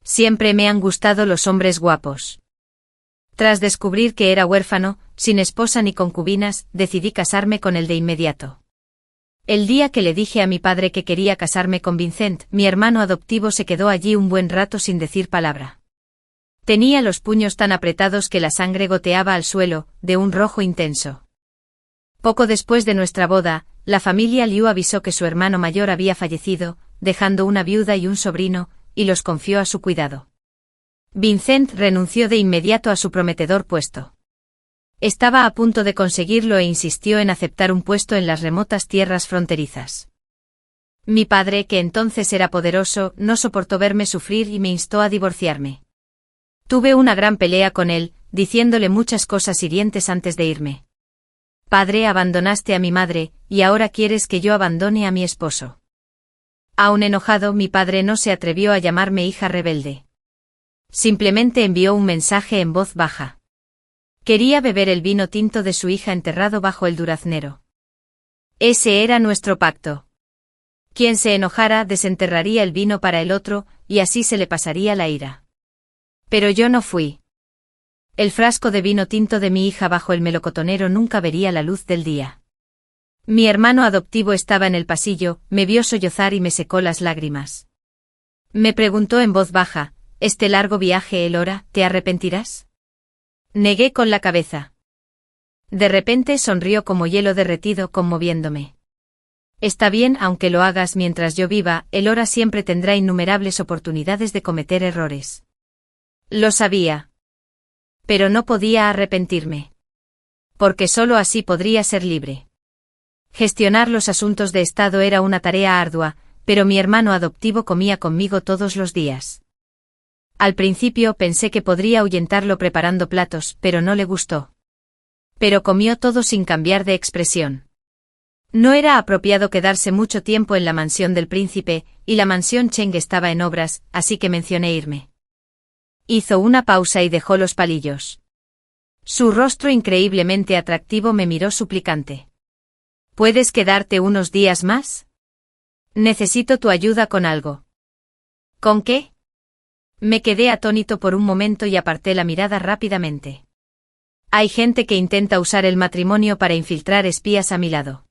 Siempre me han gustado los hombres guapos. Tras descubrir que era huérfano, sin esposa ni concubinas, decidí casarme con él de inmediato. El día que le dije a mi padre que quería casarme con Vincent, mi hermano adoptivo se quedó allí un buen rato sin decir palabra. Tenía los puños tan apretados que la sangre goteaba al suelo, de un rojo intenso. Poco después de nuestra boda, la familia Liu avisó que su hermano mayor había fallecido, dejando una viuda y un sobrino, y los confió a su cuidado. Vincent renunció de inmediato a su prometedor puesto. Estaba a punto de conseguirlo e insistió en aceptar un puesto en las remotas tierras fronterizas. Mi padre, que entonces era poderoso, no soportó verme sufrir y me instó a divorciarme. Tuve una gran pelea con él, diciéndole muchas cosas hirientes antes de irme. Padre, abandonaste a mi madre, y ahora quieres que yo abandone a mi esposo. Aún enojado, mi padre no se atrevió a llamarme hija rebelde. Simplemente envió un mensaje en voz baja. Quería beber el vino tinto de su hija enterrado bajo el duraznero. Ese era nuestro pacto. Quien se enojara desenterraría el vino para el otro, y así se le pasaría la ira. Pero yo no fui. El frasco de vino tinto de mi hija bajo el melocotonero nunca vería la luz del día. Mi hermano adoptivo estaba en el pasillo, me vio sollozar y me secó las lágrimas. Me preguntó en voz baja, «¿Este largo viaje, Elora, te arrepentirás?» Negué con la cabeza. De repente sonrió como hielo derretido, conmoviéndome. «Está bien, aunque lo hagas mientras yo viva, Elora siempre tendrá innumerables oportunidades de cometer errores». Lo sabía. Pero no podía arrepentirme. Porque solo así podría ser libre. Gestionar los asuntos de Estado era una tarea ardua, pero mi hermano adoptivo comía conmigo todos los días. Al principio pensé que podría ahuyentarlo preparando platos, pero no le gustó. Pero comió todo sin cambiar de expresión. No era apropiado quedarse mucho tiempo en la mansión del príncipe, y la mansión Cheng estaba en obras, así que mencioné irme. Hizo una pausa y dejó los palillos. Su rostro increíblemente atractivo me miró suplicante. ¿Puedes quedarte unos días más? Necesito tu ayuda con algo. ¿Con qué? Me quedé atónito por un momento y aparté la mirada rápidamente. Hay gente que intenta usar el matrimonio para infiltrar espías a mi lado.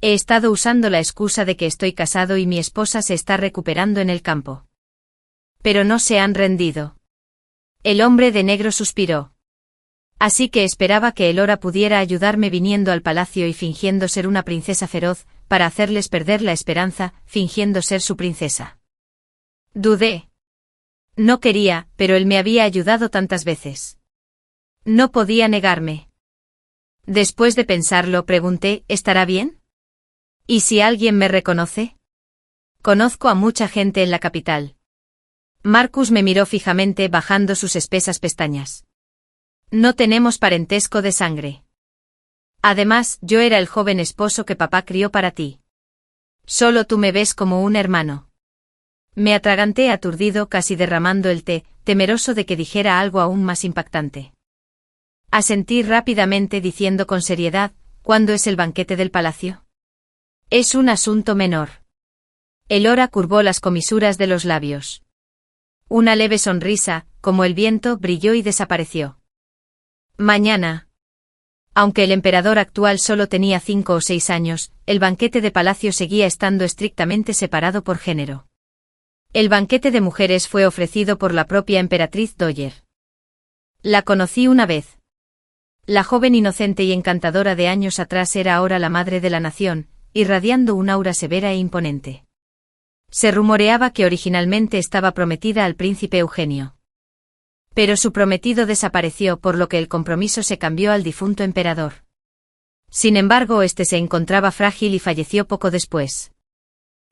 He estado usando la excusa de que estoy casado y mi esposa se está recuperando en el campo. Pero no se han rendido. El hombre de negro suspiró. Así que esperaba que Elora pudiera ayudarme viniendo al palacio y fingiendo ser una princesa feroz, para hacerles perder la esperanza, fingiendo ser su princesa. Dudé. No quería, pero él me había ayudado tantas veces. No podía negarme. Después de pensarlo, pregunté, ¿estará bien? ¿Y si alguien me reconoce? Conozco a mucha gente en la capital. Marcus me miró fijamente bajando sus espesas pestañas. No tenemos parentesco de sangre. Además, yo era el joven esposo que papá crió para ti. Solo tú me ves como un hermano. Me atraganté aturdido, casi derramando el té, temeroso de que dijera algo aún más impactante. Asentí rápidamente diciendo con seriedad, ¿cuándo es el banquete del palacio? Es un asunto menor. Elora curvó las comisuras de los labios. Una leve sonrisa, como el viento, brilló y desapareció. Mañana. Aunque el emperador actual solo tenía 5 o 6 años, el banquete de palacio seguía estando estrictamente separado por género. El banquete de mujeres fue ofrecido por la propia emperatriz Dowager. La conocí una vez. La joven inocente y encantadora de años atrás era ahora la madre de la nación, irradiando un aura severa e imponente. Se rumoreaba que originalmente estaba prometida al príncipe Eugenio. Pero su prometido desapareció, por lo que el compromiso se cambió al difunto emperador. Sin embargo, este se encontraba frágil y falleció poco después.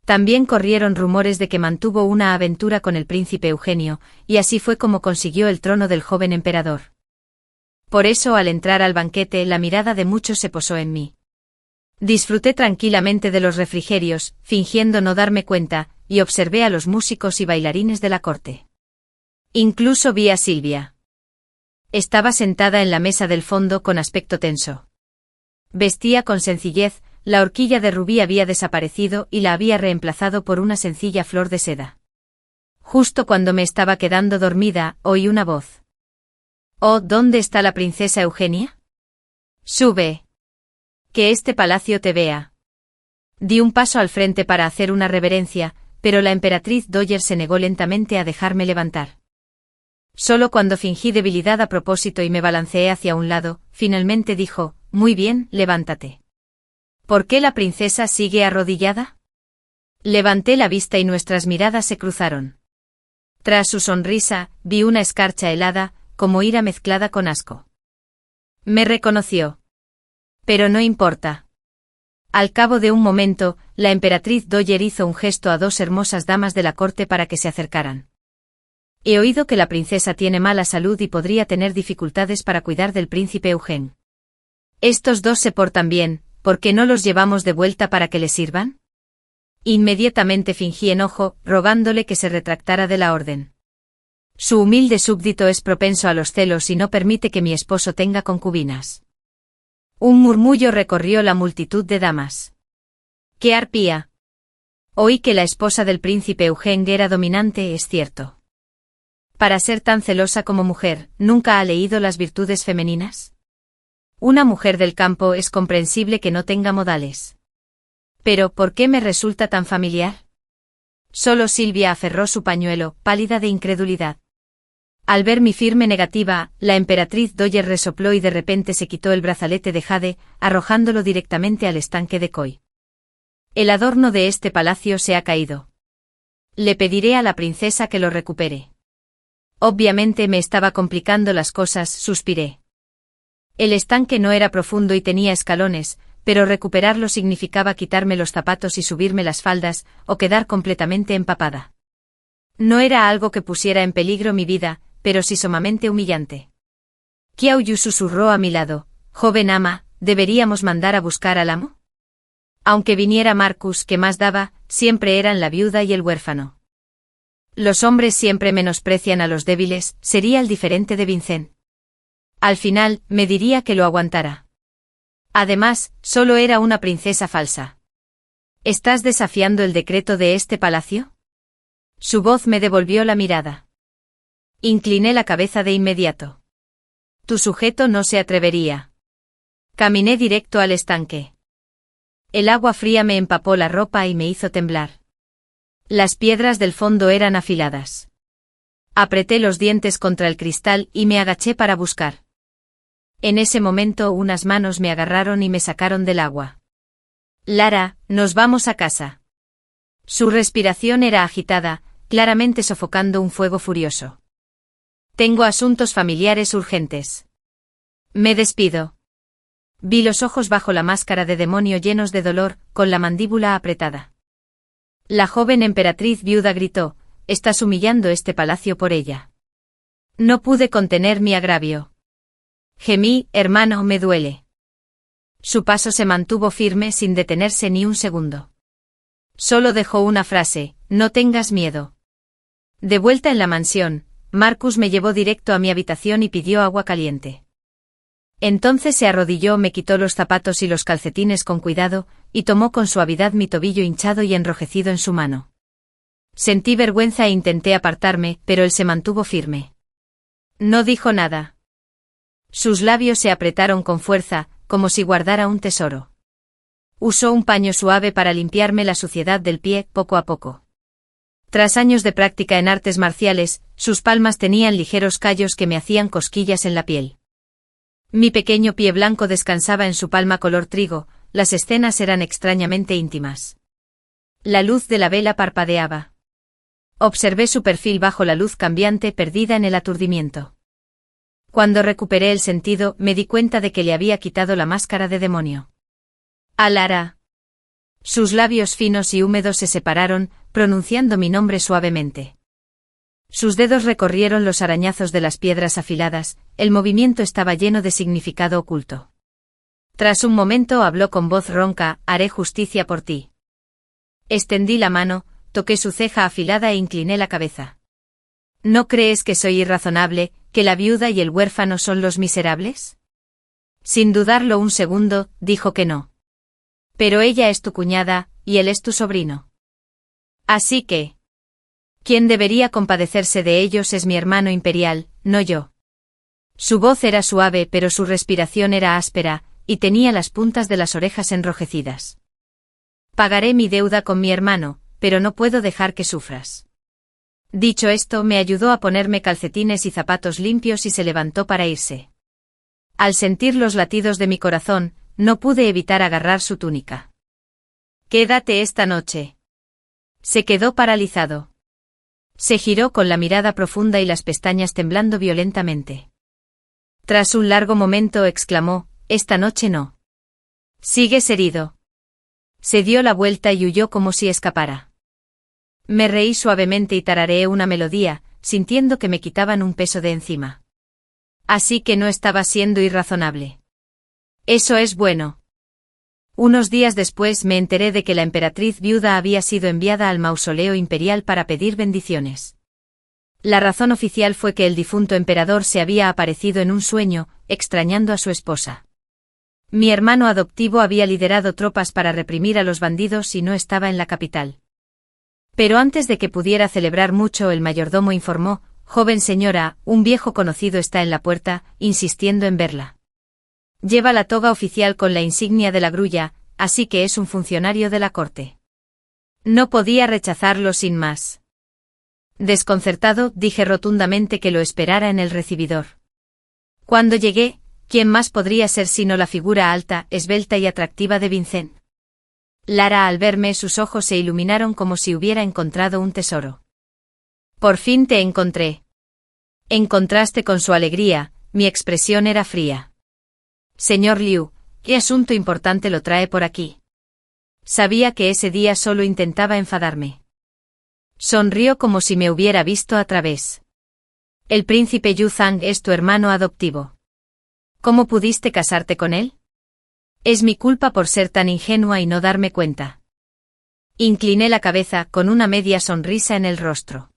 También corrieron rumores de que mantuvo una aventura con el príncipe Eugenio, y así fue como consiguió el trono del joven emperador. Por eso, al entrar al banquete, la mirada de muchos se posó en mí. Disfruté tranquilamente de los refrigerios, fingiendo no darme cuenta, y observé a los músicos y bailarines de la corte. Incluso vi a Silvia. Estaba sentada en la mesa del fondo con aspecto tenso. Vestía con sencillez, la horquilla de rubí había desaparecido y la había reemplazado por una sencilla flor de seda. Justo cuando me estaba quedando dormida, oí una voz. «Oh, ¿dónde está la princesa Eugenia? Sube. Que este palacio te vea». Di un paso al frente para hacer una reverencia, pero la emperatriz Dowager se negó lentamente a dejarme levantar. Solo cuando fingí debilidad a propósito y me balanceé hacia un lado, finalmente dijo, «Muy bien, levántate». ¿Por qué la princesa sigue arrodillada? Levanté la vista y nuestras miradas se cruzaron. Tras su sonrisa, vi una escarcha helada, como ira mezclada con asco. Me reconoció. Pero no importa. Al cabo de un momento, la emperatriz Doyer hizo un gesto a dos hermosas damas de la corte para que se acercaran. He oído que la princesa tiene mala salud y podría tener dificultades para cuidar del príncipe Eugène. Estos dos se portan bien, ¿por qué no los llevamos de vuelta para que le sirvan? Inmediatamente fingí enojo, rogándole que se retractara de la orden. Su humilde súbdito es propenso a los celos y no permite que mi esposo tenga concubinas. Un murmullo recorrió la multitud de damas. ¡Qué arpía! Oí que la esposa del príncipe Eugène era dominante, es cierto. Para ser tan celosa como mujer, ¿nunca ha leído las virtudes femeninas? Una mujer del campo es comprensible que no tenga modales. Pero, ¿por qué me resulta tan familiar? Solo Silvia aferró su pañuelo, pálida de incredulidad. Al ver mi firme negativa, la emperatriz Doyer resopló y de repente se quitó el brazalete de jade, arrojándolo directamente al estanque de Koi. El adorno de este palacio se ha caído. Le pediré a la princesa que lo recupere. Obviamente me estaba complicando las cosas, suspiré. El estanque no era profundo y tenía escalones, pero recuperarlo significaba quitarme los zapatos y subirme las faldas, o quedar completamente empapada. No era algo que pusiera en peligro mi vida, pero sí sumamente humillante. Qiao Yu susurró a mi lado, joven ama, ¿deberíamos mandar a buscar al amo? Aunque viniera Marcus, que más daba, siempre eran la viuda y el huérfano. Los hombres siempre menosprecian a los débiles, sería el diferente de Vincent. Al final, me diría que lo aguantara. Además, solo era una princesa falsa. ¿Estás desafiando el decreto de este palacio? Su voz me devolvió la mirada. Incliné la cabeza de inmediato. Tu sujeto no se atrevería. Caminé directo al estanque. El agua fría me empapó la ropa y me hizo temblar. Las piedras del fondo eran afiladas. Apreté los dientes contra el cristal y me agaché para buscar. En ese momento unas manos me agarraron y me sacaron del agua. Lara, nos vamos a casa. Su respiración era agitada, claramente sofocando un fuego furioso. Tengo asuntos familiares urgentes. Me despido. Vi los ojos bajo la máscara de demonio llenos de dolor, con la mandíbula apretada. La joven emperatriz viuda gritó, «Estás humillando este palacio por ella». No pude contener mi agravio. Gemí, hermano, me duele. Su paso se mantuvo firme sin detenerse ni un segundo. Solo dejó una frase, no tengas miedo. De vuelta en la mansión, Marcus me llevó directo a mi habitación y pidió agua caliente. Entonces se arrodilló, me quitó los zapatos y los calcetines con cuidado, y tomó con suavidad mi tobillo hinchado y enrojecido en su mano. Sentí vergüenza e intenté apartarme, pero él se mantuvo firme. No dijo nada. Sus labios se apretaron con fuerza, como si guardara un tesoro. Usó un paño suave para limpiarme la suciedad del pie, poco a poco. Tras años de práctica en artes marciales, sus palmas tenían ligeros callos que me hacían cosquillas en la piel. Mi pequeño pie blanco descansaba en su palma color trigo, las escenas eran extrañamente íntimas. La luz de la vela parpadeaba. Observé su perfil bajo la luz cambiante, perdida en el aturdimiento. Cuando recuperé el sentido, me di cuenta de que le había quitado la máscara de demonio. Alara. Sus labios finos y húmedos se separaron, pronunciando mi nombre suavemente. Sus dedos recorrieron los arañazos de las piedras afiladas, el movimiento estaba lleno de significado oculto. Tras un momento habló con voz ronca, haré justicia por ti. Extendí la mano, toqué su ceja afilada e incliné la cabeza. ¿No crees que soy irrazonable, que la viuda y el huérfano son los miserables? Sin dudarlo un segundo, dijo que no. Pero ella es tu cuñada, y él es tu sobrino. Así que... quien debería compadecerse de ellos es mi hermano imperial, no yo. Su voz era suave pero su respiración era áspera, y tenía las puntas de las orejas enrojecidas. Pagaré mi deuda con mi hermano, pero no puedo dejar que sufras. Dicho esto, me ayudó a ponerme calcetines y zapatos limpios y se levantó para irse. Al sentir los latidos de mi corazón, no pude evitar agarrar su túnica. Quédate esta noche. Se quedó paralizado. Se giró con la mirada profunda y las pestañas temblando violentamente. Tras un largo momento exclamó, esta noche no. ¿Sigues herido? Se dio la vuelta y huyó como si escapara. Me reí suavemente y tarareé una melodía, sintiendo que me quitaban un peso de encima. Así que no estaba siendo irrazonable. Eso es bueno. Unos días después me enteré de que la emperatriz viuda había sido enviada al mausoleo imperial para pedir bendiciones. La razón oficial fue que el difunto emperador se había aparecido en un sueño, extrañando a su esposa. Mi hermano adoptivo había liderado tropas para reprimir a los bandidos y no estaba en la capital. Pero antes de que pudiera celebrar mucho, el mayordomo informó: «Joven señora, un viejo conocido está en la puerta, insistiendo en verla. Lleva la toga oficial con la insignia de la grulla, así que es un funcionario de la corte». No podía rechazarlo sin más. Desconcertado, dije rotundamente que lo esperara en el recibidor. Cuando llegué, ¿quién más podría ser sino la figura alta, esbelta y atractiva de Vincent? Lara, al verme, sus ojos se iluminaron como si hubiera encontrado un tesoro. «Por fin te encontré». En contraste con su alegría, mi expresión era fría. «Señor Liu, ¿qué asunto importante lo trae por aquí?» Sabía que ese día solo intentaba enfadarme. Sonrió como si me hubiera visto a través. «El príncipe Yu Zhang es tu hermano adoptivo. ¿Cómo pudiste casarte con él? Es mi culpa por ser tan ingenua y no darme cuenta». Incliné la cabeza con una media sonrisa en el rostro.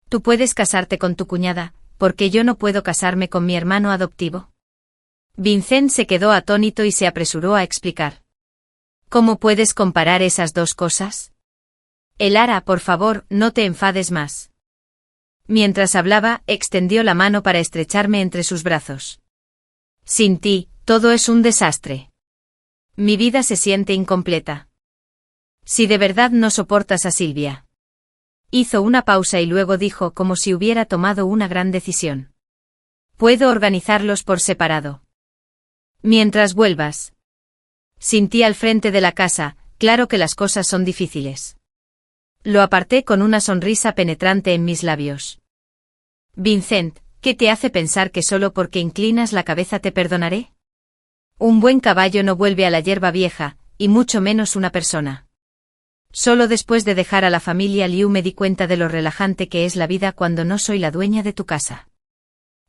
«Tú puedes casarte con tu cuñada, ¿por qué yo no puedo casarme con mi hermano adoptivo?» Vincent se quedó atónito y se apresuró a explicar. «¿Cómo puedes comparar esas dos cosas? Lara, por favor, no te enfades más». Mientras hablaba, extendió la mano para estrecharme entre sus brazos. «Sin ti, todo es un desastre. Mi vida se siente incompleta. Si de verdad no soportas a Silvia». Hizo una pausa y luego dijo como si hubiera tomado una gran decisión. «Puedo organizarlos por separado. Mientras vuelvas». Sin ti al frente de la casa, claro que las cosas son difíciles. Lo aparté con una sonrisa penetrante en mis labios. «Vincent, ¿qué te hace pensar que solo porque inclinas la cabeza te perdonaré? Un buen caballo no vuelve a la hierba vieja, y mucho menos una persona. Solo después de dejar a la familia Liu me di cuenta de lo relajante que es la vida cuando no soy la dueña de tu casa.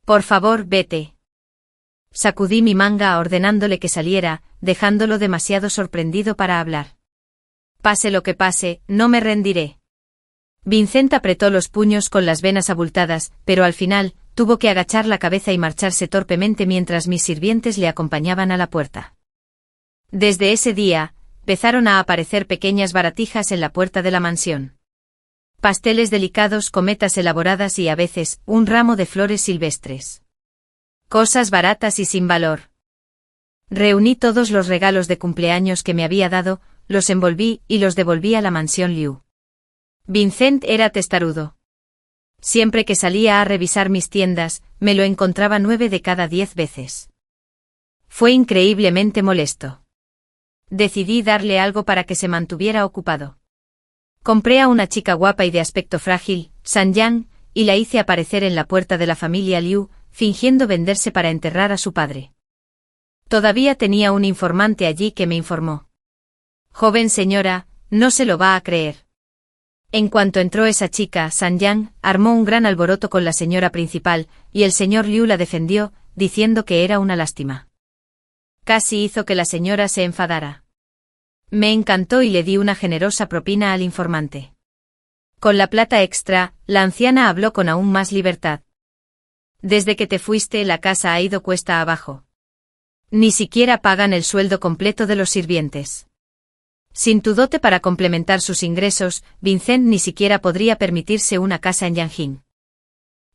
Por favor, vete». Sacudí mi manga ordenándole que saliera, dejándolo demasiado sorprendido para hablar. «Pase lo que pase, no me rendiré». Vincent apretó los puños con las venas abultadas, pero al final, tuvo que agachar la cabeza y marcharse torpemente mientras mis sirvientes le acompañaban a la puerta. Desde ese día, empezaron a aparecer pequeñas baratijas en la puerta de la mansión. Pasteles delicados, cometas elaboradas y a veces, un ramo de flores silvestres. Cosas baratas y sin valor. Reuní todos los regalos de cumpleaños que me había dado, los envolví y los devolví a la mansión Liu. Vincent era testarudo. Siempre que salía a revisar mis tiendas, me lo encontraba 9 de cada 10 veces. Fue increíblemente molesto. Decidí darle algo para que se mantuviera ocupado. Compré a una chica guapa y de aspecto frágil, San Yang, y la hice aparecer en la puerta de la familia Liu, fingiendo venderse para enterrar a su padre. Todavía tenía un informante allí que me informó. «Joven señora, no se lo va a creer». En cuanto entró esa chica, San Yang armó un gran alboroto con la señora principal, y el señor Liu la defendió, diciendo que era una lástima. Casi hizo que la señora se enfadara. Me encantó y le di una generosa propina al informante. Con la plata extra, la anciana habló con aún más libertad. «Desde que te fuiste, la casa ha ido cuesta abajo. Ni siquiera pagan el sueldo completo de los sirvientes. Sin tu dote para complementar sus ingresos, Vincent ni siquiera podría permitirse una casa en Yanjing.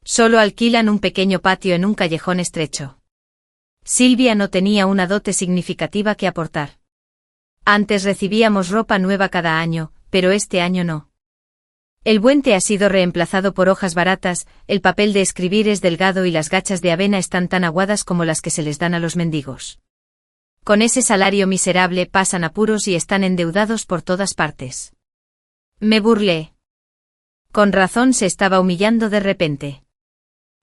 Solo alquilan un pequeño patio en un callejón estrecho. Silvia no tenía una dote significativa que aportar. Antes recibíamos ropa nueva cada año, pero este año no. El buen té ha sido reemplazado por hojas baratas, el papel de escribir es delgado y las gachas de avena están tan aguadas como las que se les dan a los mendigos. Con ese salario miserable pasan apuros y están endeudados por todas partes». Me burlé. Con razón se estaba humillando de repente.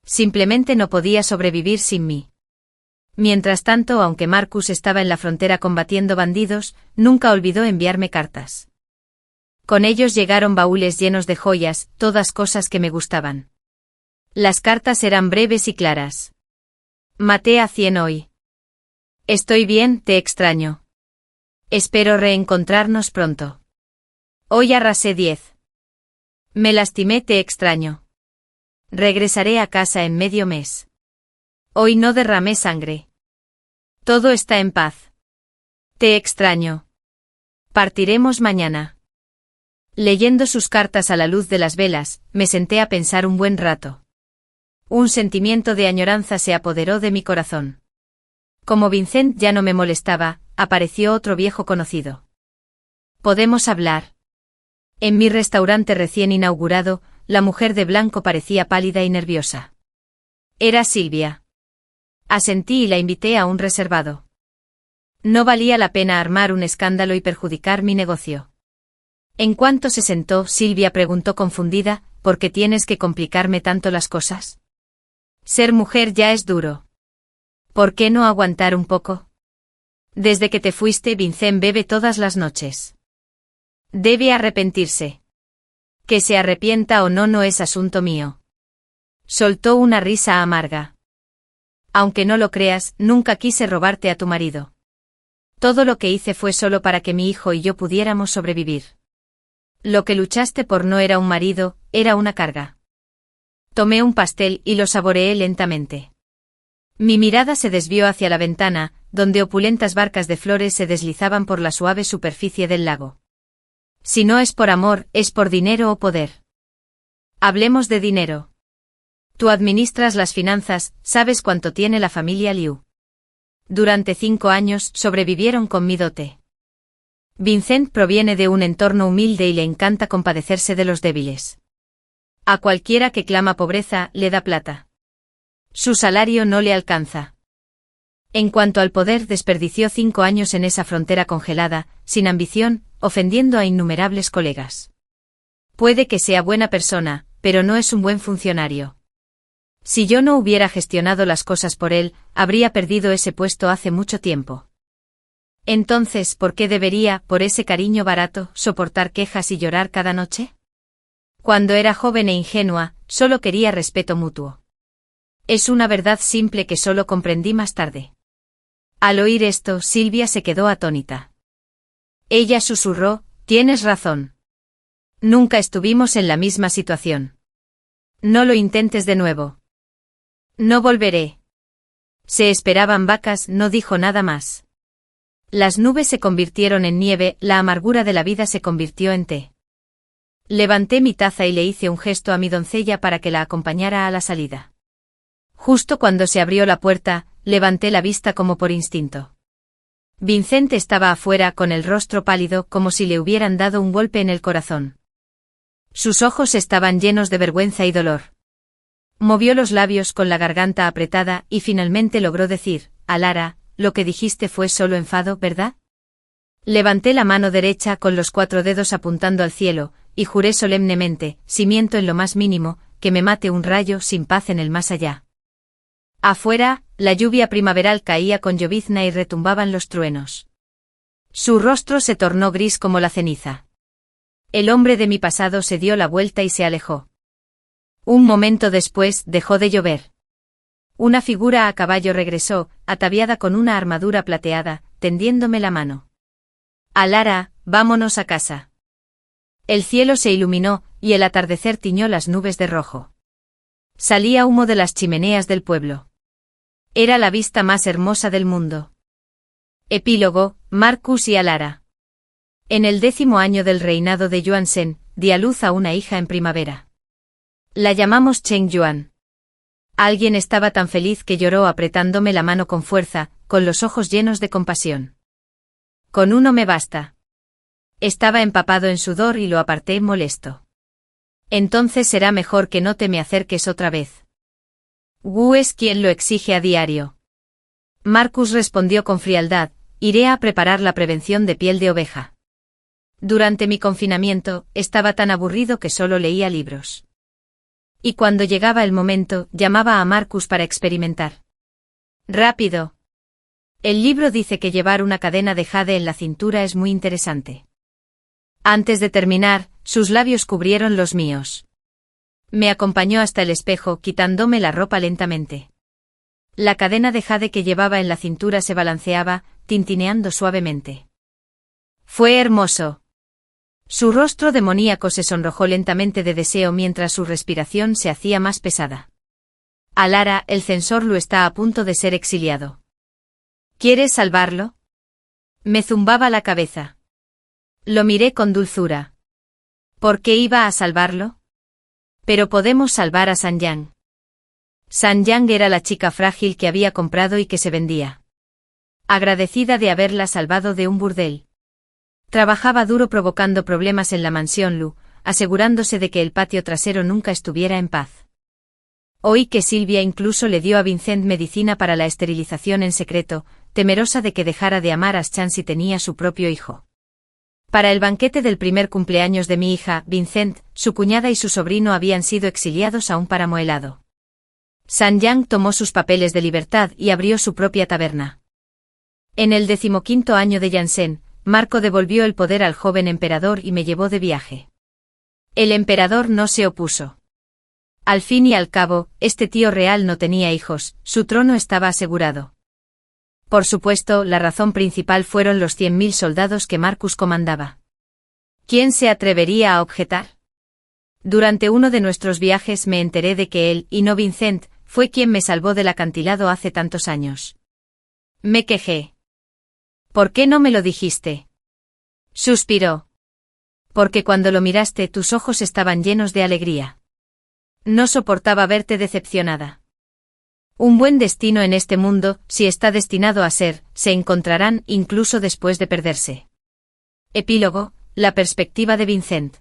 Simplemente no podía sobrevivir sin mí. Mientras tanto, aunque Marcus estaba en la frontera combatiendo bandidos, nunca olvidó enviarme cartas. Con ellos llegaron baúles llenos de joyas, todas cosas que me gustaban. Las cartas eran breves y claras. Maté a 100 hoy. Estoy bien, te extraño. Espero reencontrarnos pronto. Hoy arrasé 10. Me lastimé, te extraño. Regresaré a casa en medio mes. Hoy no derramé sangre. Todo está en paz. Te extraño. Partiremos mañana. Leyendo sus cartas a la luz de las velas, me senté a pensar un buen rato. Un sentimiento de añoranza se apoderó de mi corazón. Como Vincent ya no me molestaba, apareció otro viejo conocido. ¿Podemos hablar? En mi restaurante recién inaugurado, la mujer de blanco parecía pálida y nerviosa. Era Silvia. Asentí y la invité a un reservado. No valía la pena armar un escándalo y perjudicar mi negocio. En cuanto se sentó, Silvia preguntó confundida, ¿por qué tienes que complicarme tanto las cosas? Ser mujer ya es duro. ¿Por qué no aguantar un poco? Desde que te fuiste, Vincent bebe todas las noches. Debe arrepentirse. Que se arrepienta o no no es asunto mío. Soltó una risa amarga. Aunque no lo creas, nunca quise robarte a tu marido. Todo lo que hice fue solo para que mi hijo y yo pudiéramos sobrevivir. Lo que luchaste por no era un marido, era una carga. Tomé un pastel y lo saboreé lentamente. Mi mirada se desvió hacia la ventana, donde opulentas barcas de flores se deslizaban por la suave superficie del lago. Si no es por amor, es por dinero o poder. Hablemos de dinero. Tú administras las finanzas, ¿sabes cuánto tiene la familia Liu? Durante 5 años sobrevivieron con mi dote. Vincent proviene de un entorno humilde y le encanta compadecerse de los débiles. A cualquiera que clama pobreza, le da plata. Su salario no le alcanza. En cuanto al poder, desperdició 5 años en esa frontera congelada, sin ambición, ofendiendo a innumerables colegas. Puede que sea buena persona, pero no es un buen funcionario. Si yo no hubiera gestionado las cosas por él, habría perdido ese puesto hace mucho tiempo. Entonces, ¿por qué debería, por ese cariño barato, soportar quejas y llorar cada noche? Cuando era joven e ingenua, solo quería respeto mutuo. Es una verdad simple que solo comprendí más tarde. Al oír esto, Silvia se quedó atónita. Ella susurró, tienes razón. Nunca estuvimos en la misma situación. No lo intentes de nuevo. No volveré. Se esperaban vacas, no dijo nada más. Las nubes se convirtieron en nieve, la amargura de la vida se convirtió en té. Levanté mi taza y le hice un gesto a mi doncella para que la acompañara a la salida. Justo cuando se abrió la puerta, levanté la vista como por instinto. Vincent estaba afuera con el rostro pálido como si le hubieran dado un golpe en el corazón. Sus ojos estaban llenos de vergüenza y dolor. Movió los labios con la garganta apretada y finalmente logró decir, Alara, lo que dijiste fue solo enfado, ¿verdad? Levanté la mano derecha con los 4 dedos apuntando al cielo, y juré solemnemente, si miento en lo más mínimo, que me mate un rayo sin paz en el más allá. Afuera, la lluvia primaveral caía con llovizna y retumbaban los truenos. Su rostro se tornó gris como la ceniza. El hombre de mi pasado se dio la vuelta y se alejó. Un momento después, dejó de llover. Una figura a caballo regresó, ataviada con una armadura plateada, tendiéndome la mano. Alara, vámonos a casa. El cielo se iluminó, y el atardecer tiñó las nubes de rojo. Salía humo de las chimeneas del pueblo. Era la vista más hermosa del mundo. Epílogo, Marcus y Alara. En el 10º año del reinado de Yuanzhen, di a luz a una hija en primavera. La llamamos Cheng Yuan. Alguien estaba tan feliz que lloró apretándome la mano con fuerza, con los ojos llenos de compasión. Con uno me basta. Estaba empapado en sudor y lo aparté molesto. Entonces será mejor que no te me acerques otra vez. Wu es quien lo exige a diario. Marcus respondió con frialdad, iré a preparar la prevención de piel de oveja. Durante mi confinamiento, estaba tan aburrido que solo leía libros. Y cuando llegaba el momento, llamaba a Marcus para experimentar. Rápido, El libro dice que llevar una cadena de jade en la cintura es muy interesante. Antes de terminar, sus labios cubrieron los míos. Me acompañó hasta el espejo, quitándome la ropa lentamente. La cadena de jade que llevaba en la cintura se balanceaba, tintineando suavemente. Fue hermoso. Su rostro demoníaco se sonrojó lentamente de deseo mientras su respiración se hacía más pesada. Alara, el censor lo está a punto de ser exiliado. ¿Quieres salvarlo? Me zumbaba la cabeza. Lo miré con dulzura. ¿Por qué iba a salvarlo? Pero podemos salvar a Sanyang. Sanyang era la chica frágil que había comprado y que se vendía. Agradecida de haberla salvado de un burdel. Trabajaba duro provocando problemas en la mansión Lu, asegurándose de que el patio trasero nunca estuviera en paz. Oí que Silvia incluso le dio a Vincent medicina para la esterilización en secreto, temerosa de que dejara de amar a Chan si tenía su propio hijo. Para el banquete del primer cumpleaños de mi hija, Vincent, su cuñada y su sobrino habían sido exiliados a un páramo helado. Sanyang tomó sus papeles de libertad y abrió su propia taberna. En el 15º año de Yansen, Marco devolvió el poder al joven emperador y me llevó de viaje. El emperador no se opuso. Al fin y al cabo, este tío real no tenía hijos, su trono estaba asegurado. Por supuesto, la razón principal fueron los 100.000 soldados que Marcus comandaba. ¿Quién se atrevería a objetar? Durante uno de nuestros viajes me enteré de que él, y no Vincent, fue quien me salvó del acantilado hace tantos años. Me quejé. ¿Por qué no me lo dijiste? Suspiró. Porque cuando lo miraste tus ojos estaban llenos de alegría. No soportaba verte decepcionada. Un buen destino en este mundo, si está destinado a ser, se encontrarán incluso después de perderse. Epílogo, la perspectiva de Vincent.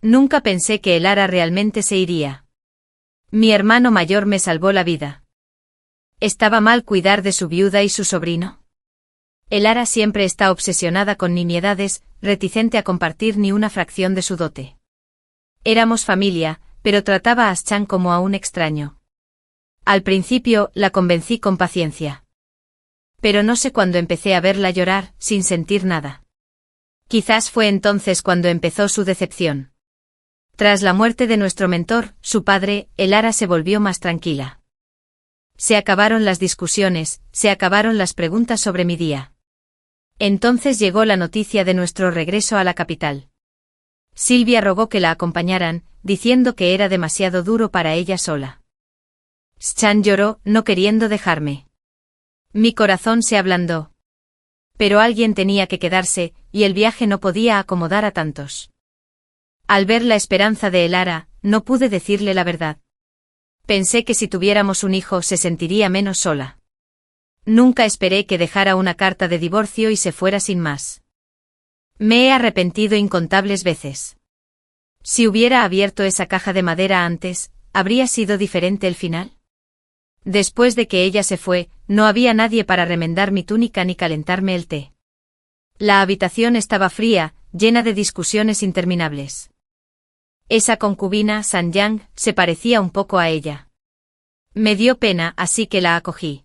Nunca pensé que Elara realmente se iría. Mi hermano mayor me salvó la vida. ¿Estaba mal cuidar de su viuda y su sobrino? Elara siempre está obsesionada con nimiedades, reticente a compartir ni una fracción de su dote. Éramos familia, pero trataba a Chan como a un extraño. Al principio, la convencí con paciencia. Pero no sé cuándo empecé a verla llorar, sin sentir nada. Quizás fue entonces cuando empezó su decepción. Tras la muerte de nuestro mentor, su padre, Elara se volvió más tranquila. Se acabaron las discusiones, se acabaron las preguntas sobre mi día. Entonces llegó la noticia de nuestro regreso a la capital. Silvia rogó que la acompañaran, diciendo que era demasiado duro para ella sola. Chan lloró, no queriendo dejarme. Mi corazón se ablandó. Pero alguien tenía que quedarse, y el viaje no podía acomodar a tantos. Al ver la esperanza de Elara, no pude decirle la verdad. Pensé que si tuviéramos un hijo se sentiría menos sola. Nunca esperé que dejara una carta de divorcio y se fuera sin más. Me he arrepentido incontables veces. Si hubiera abierto esa caja de madera antes, ¿habría sido diferente el final? Después de que ella se fue, no había nadie para remendar mi túnica ni calentarme el té. La habitación estaba fría, llena de discusiones interminables. Esa concubina, Sanyang, se parecía un poco a ella. Me dio pena, así que la acogí.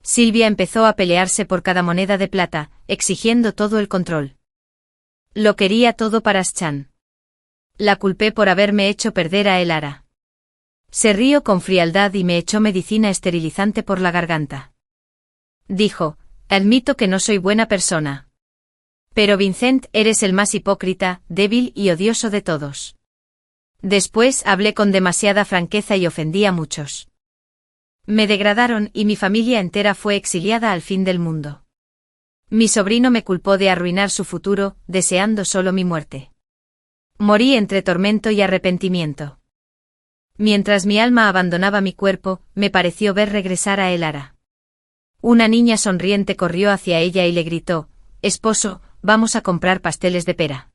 Silvia empezó a pelearse por cada moneda de plata, exigiendo todo el control. Lo quería todo para Chan. La culpé por haberme hecho perder a Elara. Se rió con frialdad y me echó medicina esterilizante por la garganta. Dijo, admito que no soy buena persona. Pero Vincent, eres el más hipócrita, débil y odioso de todos. Después hablé con demasiada franqueza y ofendí a muchos. Me degradaron y mi familia entera fue exiliada al fin del mundo. Mi sobrino me culpó de arruinar su futuro, deseando solo mi muerte. Morí entre tormento y arrepentimiento. Mientras mi alma abandonaba mi cuerpo, me pareció ver regresar a Elara. Una niña sonriente corrió hacia ella y le gritó, «Esposo, vamos a comprar pasteles de pera».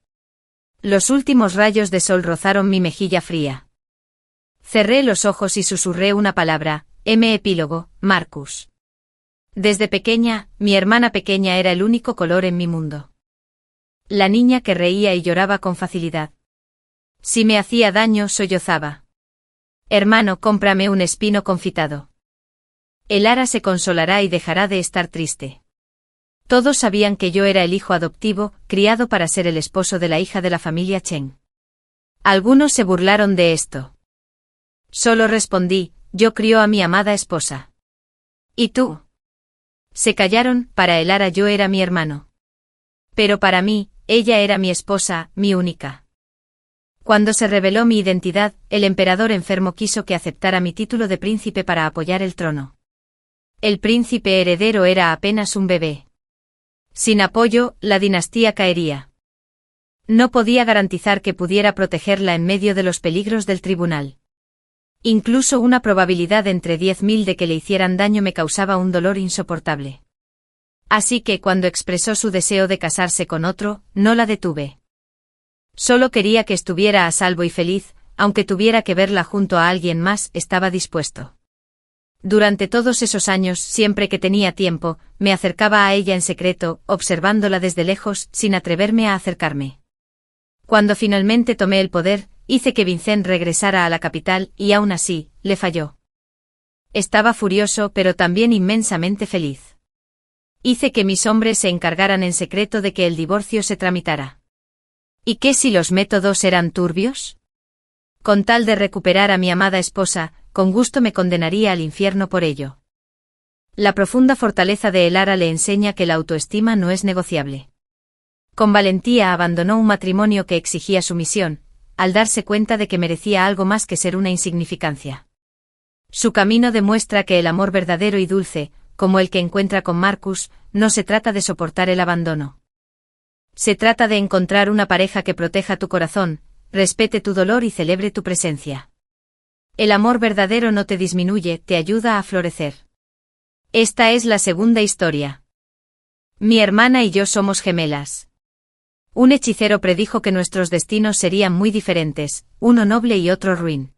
Los últimos rayos de sol rozaron mi mejilla fría. Cerré los ojos y susurré una palabra, epílogo, Marcus. Desde pequeña, mi hermana pequeña era el único color en mi mundo. La niña que reía y lloraba con facilidad. Si me hacía daño, sollozaba. Hermano, cómprame un espino confitado. Elara se consolará y dejará de estar triste. Todos sabían que yo era el hijo adoptivo, criado para ser el esposo de la hija de la familia Chen. Algunos se burlaron de esto. Solo respondí, yo crio a mi amada esposa. ¿Y tú? Se callaron, para Elara yo era mi hermano. Pero para mí, ella era mi esposa, mi única. Cuando se reveló mi identidad, el emperador enfermo quiso que aceptara mi título de príncipe para apoyar el trono. El príncipe heredero era apenas un bebé. Sin apoyo, la dinastía caería. No podía garantizar que pudiera protegerla en medio de los peligros del tribunal. Incluso una probabilidad entre 10.000 de que le hicieran daño me causaba un dolor insoportable. Así que cuando expresó su deseo de casarse con otro, no la detuve. Solo quería que estuviera a salvo y feliz, aunque tuviera que verla junto a alguien más, estaba dispuesto. Durante todos esos años, siempre que tenía tiempo, me acercaba a ella en secreto, observándola desde lejos, sin atreverme a acercarme. Cuando finalmente tomé el poder, hice que Vincent regresara a la capital, y aún así, le falló. Estaba furioso, pero también inmensamente feliz. Hice que mis hombres se encargaran en secreto de que el divorcio se tramitara. ¿Y qué si los métodos eran turbios? Con tal de recuperar a mi amada esposa, con gusto me condenaría al infierno por ello. La profunda fortaleza de Elara le enseña que la autoestima no es negociable. Con valentía abandonó un matrimonio que exigía sumisión, al darse cuenta de que merecía algo más que ser una insignificancia. Su camino demuestra que el amor verdadero y dulce, como el que encuentra con Marcus, no se trata de soportar el abandono. Se trata de encontrar una pareja que proteja tu corazón, respete tu dolor y celebre tu presencia. El amor verdadero no te disminuye, te ayuda a florecer. Esta es la segunda historia. Mi hermana y yo somos gemelas. Un hechicero predijo que nuestros destinos serían muy diferentes, uno noble y otro ruin.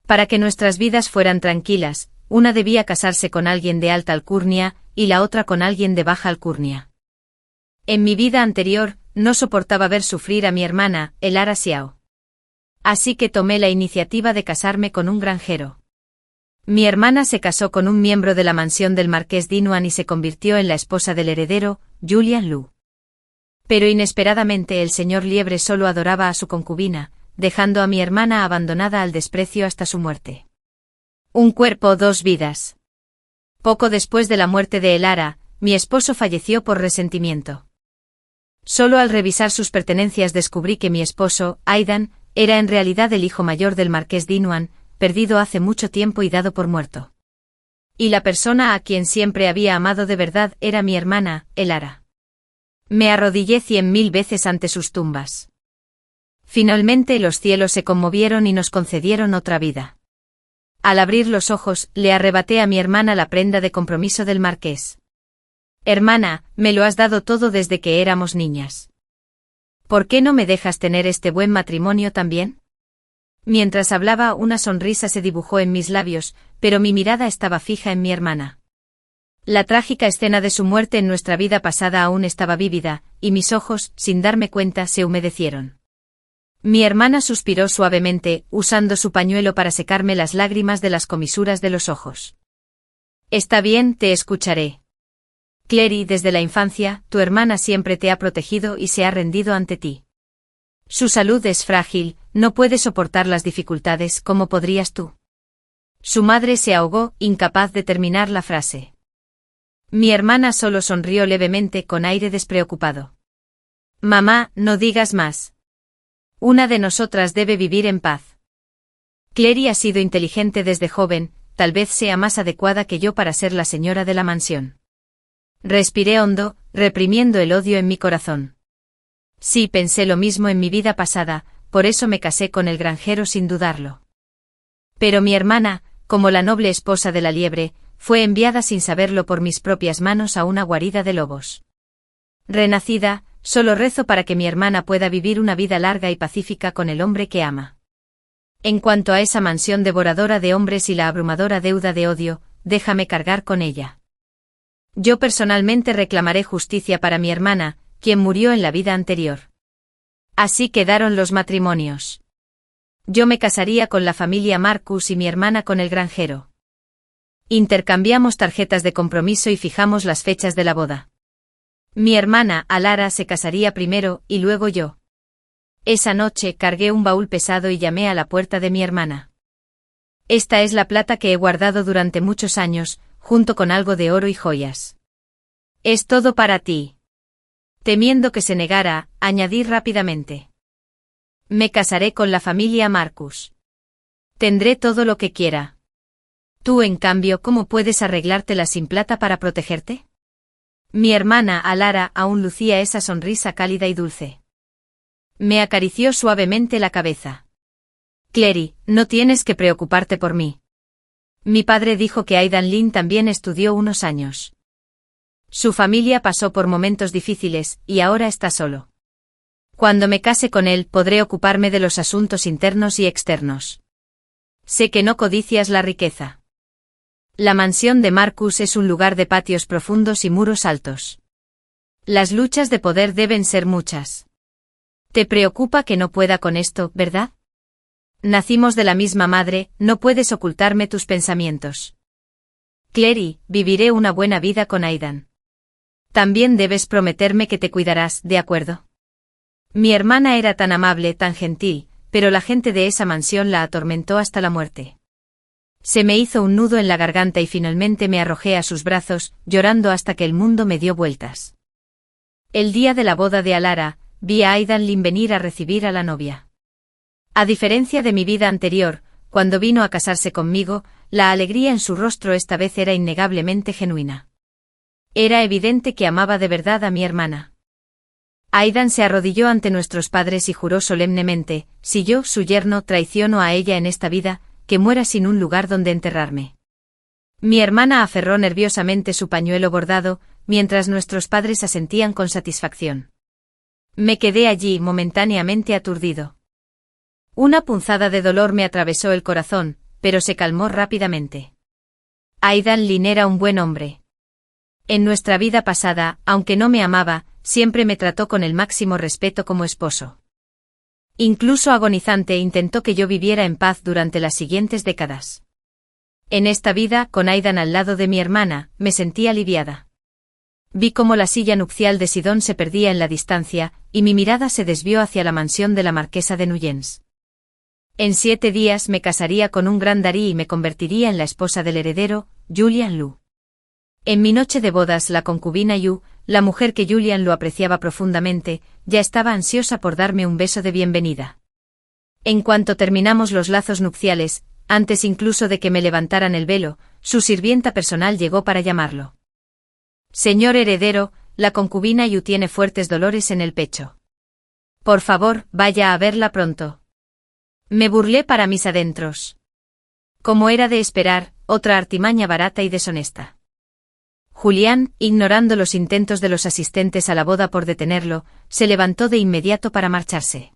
Para que nuestras vidas fueran tranquilas, una debía casarse con alguien de alta alcurnia, y la otra con alguien de baja alcurnia. En mi vida anterior, no soportaba ver sufrir a mi hermana, Elara Xiao. Así que tomé la iniciativa de casarme con un granjero. Mi hermana se casó con un miembro de la mansión del marqués Dinuan y se convirtió en la esposa del heredero, Julian Lu. Pero inesperadamente el señor Liebre solo adoraba a su concubina, dejando a mi hermana abandonada al desprecio hasta su muerte. Un cuerpo, dos vidas. Poco después de la muerte de Elara, mi esposo falleció por resentimiento. Solo al revisar sus pertenencias descubrí que mi esposo, Aidan, era en realidad el hijo mayor del marqués Dinuan, perdido hace mucho tiempo y dado por muerto. Y la persona a quien siempre había amado de verdad era mi hermana, Elara. Me arrodillé 100.000 veces ante sus tumbas. Finalmente los cielos se conmovieron y nos concedieron otra vida. Al abrir los ojos, le arrebaté a mi hermana la prenda de compromiso del marqués. Hermana, me lo has dado todo desde que éramos niñas. ¿Por qué no me dejas tener este buen matrimonio también? Mientras hablaba, una sonrisa se dibujó en mis labios, pero mi mirada estaba fija en mi hermana. La trágica escena de su muerte en nuestra vida pasada aún estaba vívida, y mis ojos, sin darme cuenta, se humedecieron. Mi hermana suspiró suavemente, usando su pañuelo para secarme las lágrimas de las comisuras de los ojos. Está bien, te escucharé. Clary, desde la infancia, tu hermana siempre te ha protegido y se ha rendido ante ti. Su salud es frágil, no puede soportar las dificultades como podrías tú. Su madre se ahogó, incapaz de terminar la frase. Mi hermana solo sonrió levemente con aire despreocupado. Mamá, no digas más. Una de nosotras debe vivir en paz. Clary ha sido inteligente desde joven, tal vez sea más adecuada que yo para ser la señora de la mansión. Respiré hondo, reprimiendo el odio en mi corazón. Sí, pensé lo mismo en mi vida pasada, por eso me casé con el granjero sin dudarlo. Pero mi hermana, como la noble esposa de la liebre, fue enviada sin saberlo por mis propias manos a una guarida de lobos. Renacida, solo rezo para que mi hermana pueda vivir una vida larga y pacífica con el hombre que ama. En cuanto a esa mansión devoradora de hombres y la abrumadora deuda de odio, déjame cargar con ella. Yo personalmente reclamaré justicia para mi hermana, quien murió en la vida anterior. Así quedaron los matrimonios. Yo me casaría con la familia Marcus y mi hermana con el granjero. Intercambiamos tarjetas de compromiso y fijamos las fechas de la boda. Mi hermana, Alara, se casaría primero, y luego yo. Esa noche cargué un baúl pesado y llamé a la puerta de mi hermana. Esta es la plata que he guardado durante muchos años, junto con algo de oro y joyas. Es todo para ti. Temiendo que se negara, añadí rápidamente. Me casaré con la familia Marcus. Tendré todo lo que quiera. Tú, en cambio, ¿cómo puedes arreglártela sin plata para protegerte? Mi hermana, Alara, aún lucía esa sonrisa cálida y dulce. Me acarició suavemente la cabeza. Clary, no tienes que preocuparte por mí. Mi padre dijo que Aidan Lynn también estudió unos años. Su familia pasó por momentos difíciles, y ahora está solo. Cuando me case con él, podré ocuparme de los asuntos internos y externos. Sé que no codicias la riqueza. La mansión de Marcus es un lugar de patios profundos y muros altos. Las luchas de poder deben ser muchas. Te preocupa que no pueda con esto, ¿verdad? Nacimos de la misma madre, no puedes ocultarme tus pensamientos. Clary, viviré una buena vida con Aidan. También debes prometerme que te cuidarás, ¿de acuerdo? Mi hermana era tan amable, tan gentil, pero la gente de esa mansión la atormentó hasta la muerte. Se me hizo un nudo en la garganta y finalmente me arrojé a sus brazos, llorando hasta que el mundo me dio vueltas. El día de la boda de Alara, vi a Aidan Lynn venir a recibir a la novia. A diferencia de mi vida anterior, cuando vino a casarse conmigo, la alegría en su rostro esta vez era innegablemente genuina. Era evidente que amaba de verdad a mi hermana. Aidan se arrodilló ante nuestros padres y juró solemnemente, si yo, su yerno, traiciono a ella en esta vida, que muera sin un lugar donde enterrarme. Mi hermana aferró nerviosamente su pañuelo bordado, mientras nuestros padres asentían con satisfacción. Me quedé allí momentáneamente aturdido. Una punzada de dolor me atravesó el corazón, pero se calmó rápidamente. Aidan Lynn era un buen hombre. En nuestra vida pasada, aunque no me amaba, siempre me trató con el máximo respeto como esposo. Incluso agonizante intentó que yo viviera en paz durante las siguientes décadas. En esta vida, con Aidan al lado de mi hermana, me sentí aliviada. Vi cómo la silla nupcial de Sidón se perdía en la distancia, y mi mirada se desvió hacia la mansión de la marquesa de Nuyens. En 7 días me casaría con un gran darí y me convertiría en la esposa del heredero, Julian Lu. En mi noche de bodas, la concubina Yu, la mujer que Julian lo apreciaba profundamente, ya estaba ansiosa por darme un beso de bienvenida. En cuanto terminamos los lazos nupciales, antes incluso de que me levantaran el velo, su sirvienta personal llegó para llamarlo. Señor heredero, la concubina Yu tiene fuertes dolores en el pecho. Por favor, vaya a verla pronto. Me burlé para mis adentros. Como era de esperar, otra artimaña barata y deshonesta. Julián, ignorando los intentos de los asistentes a la boda por detenerlo, se levantó de inmediato para marcharse.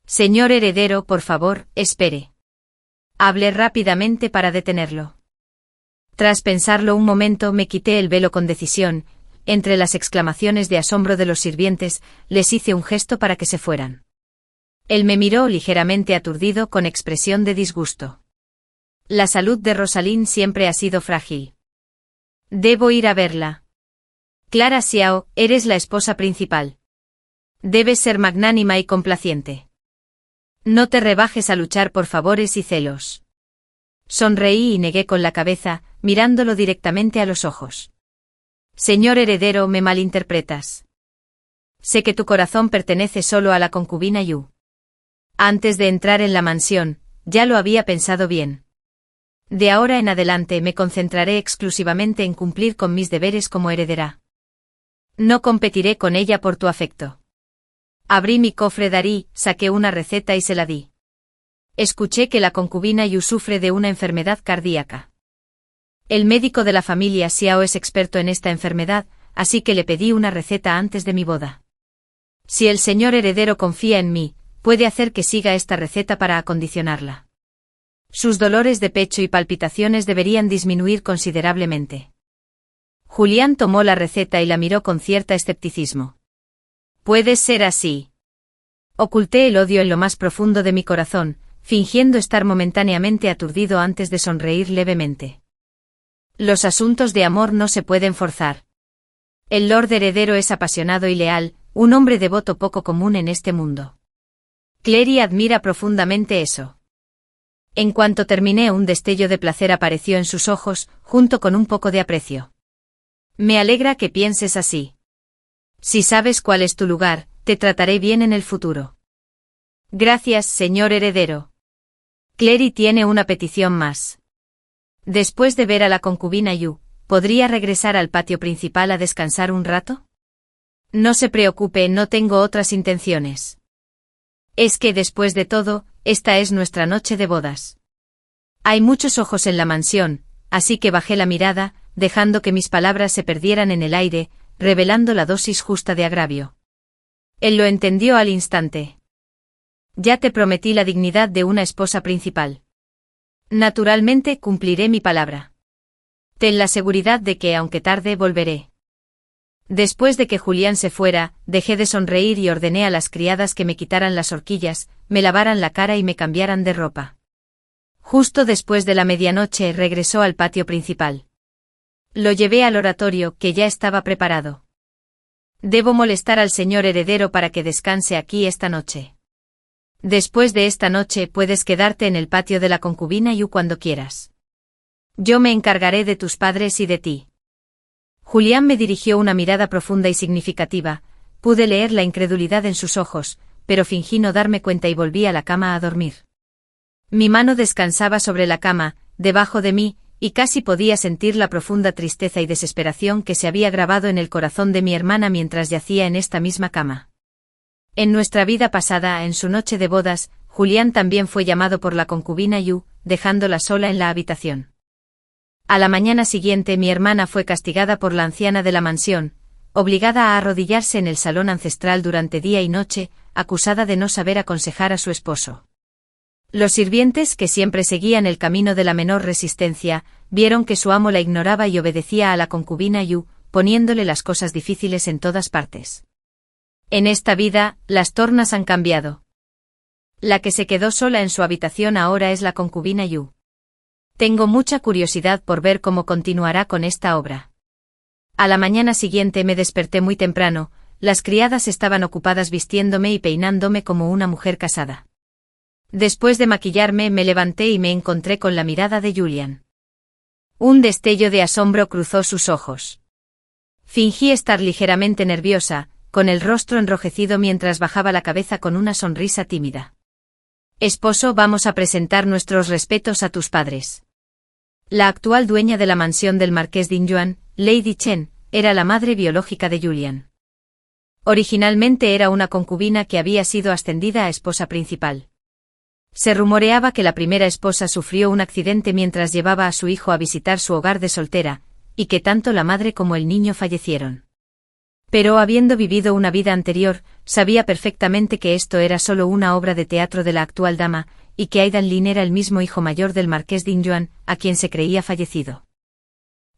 Señor heredero, por favor, espere. Hablé rápidamente para detenerlo. Tras pensarlo un momento, me quité el velo con decisión. Entre las exclamaciones de asombro de los sirvientes, les hice un gesto para que se fueran. Él me miró ligeramente aturdido con expresión de disgusto. La salud de Rosalind siempre ha sido frágil. Debo ir a verla. Clara Xiao, eres la esposa principal. Debes ser magnánima y complaciente. No te rebajes a luchar por favores y celos. Sonreí y negué con la cabeza, mirándolo directamente a los ojos. Señor heredero, me malinterpretas. Sé que tu corazón pertenece solo a la concubina Yu. Antes de entrar en la mansión, ya lo había pensado bien. De ahora en adelante me concentraré exclusivamente en cumplir con mis deberes como heredera. No competiré con ella por tu afecto. Abrí mi cofre darí, saqué una receta y se la di. Escuché que la concubina Yu sufre de una enfermedad cardíaca. El médico de la familia Xiao es experto en esta enfermedad, así que le pedí una receta antes de mi boda. Si el señor heredero confía en mí, puede hacer que siga esta receta para acondicionarla. Sus dolores de pecho y palpitaciones deberían disminuir considerablemente. Julián tomó la receta y la miró con cierto escepticismo. Puede ser así. Oculté el odio en lo más profundo de mi corazón, fingiendo estar momentáneamente aturdido antes de sonreír levemente. Los asuntos de amor no se pueden forzar. El Lord Heredero es apasionado y leal, un hombre devoto poco común en este mundo. Clary admira profundamente eso. En cuanto terminé, un destello de placer apareció en sus ojos, junto con un poco de aprecio. Me alegra que pienses así. Si sabes cuál es tu lugar, te trataré bien en el futuro. Gracias, señor heredero. Clary tiene una petición más. Después de ver a la concubina Yu, ¿podría regresar al patio principal a descansar un rato? No se preocupe, no tengo otras intenciones. Es que después de todo, esta es nuestra noche de bodas. Hay muchos ojos en la mansión, así que bajé la mirada, dejando que mis palabras se perdieran en el aire, revelando la dosis justa de agravio. Él lo entendió al instante. Ya te prometí la dignidad de una esposa principal. Naturalmente cumpliré mi palabra. Ten la seguridad de que, aunque tarde, volveré. Después de que Julián se fuera, dejé de sonreír y ordené a las criadas que me quitaran las horquillas, me lavaran la cara y me cambiaran de ropa. Justo después de la medianoche regresó al patio principal. Lo llevé al oratorio, que ya estaba preparado. Debo molestar al señor heredero para que descanse aquí esta noche. Después de esta noche puedes quedarte en el patio de la concubina Yu cuando quieras. Yo me encargaré de tus padres y de ti. Julián me dirigió una mirada profunda y significativa, pude leer la incredulidad en sus ojos, pero fingí no darme cuenta y volví a la cama a dormir. Mi mano descansaba sobre la cama, debajo de mí, y casi podía sentir la profunda tristeza y desesperación que se había grabado en el corazón de mi hermana mientras yacía en esta misma cama. En nuestra vida pasada, en su noche de bodas, Julián también fue llamado por la concubina Yu, dejándola sola en la habitación. A la mañana siguiente mi hermana fue castigada por la anciana de la mansión, obligada a arrodillarse en el salón ancestral durante día y noche, acusada de no saber aconsejar a su esposo. Los sirvientes, que siempre seguían el camino de la menor resistencia, vieron que su amo la ignoraba y obedecía a la concubina Yu, poniéndole las cosas difíciles en todas partes. En esta vida, las tornas han cambiado. La que se quedó sola en su habitación ahora es la concubina Yu. Tengo mucha curiosidad por ver cómo continuará con esta obra. A la mañana siguiente me desperté muy temprano, las criadas estaban ocupadas vistiéndome y peinándome como una mujer casada. Después de maquillarme me levanté y me encontré con la mirada de Julián. Un destello de asombro cruzó sus ojos. Fingí estar ligeramente nerviosa, con el rostro enrojecido mientras bajaba la cabeza con una sonrisa tímida. Esposo, vamos a presentar nuestros respetos a tus padres. La actual dueña de la mansión del marqués Dingyuan, Lady Chen, era la madre biológica de Julián. Originalmente era una concubina que había sido ascendida a esposa principal. Se rumoreaba que la primera esposa sufrió un accidente mientras llevaba a su hijo a visitar su hogar de soltera, y que tanto la madre como el niño fallecieron. Pero habiendo vivido una vida anterior, sabía perfectamente que esto era solo una obra de teatro de la actual dama, y que Aidan Lin era el mismo hijo mayor del marqués Dingyuan, a quien se creía fallecido.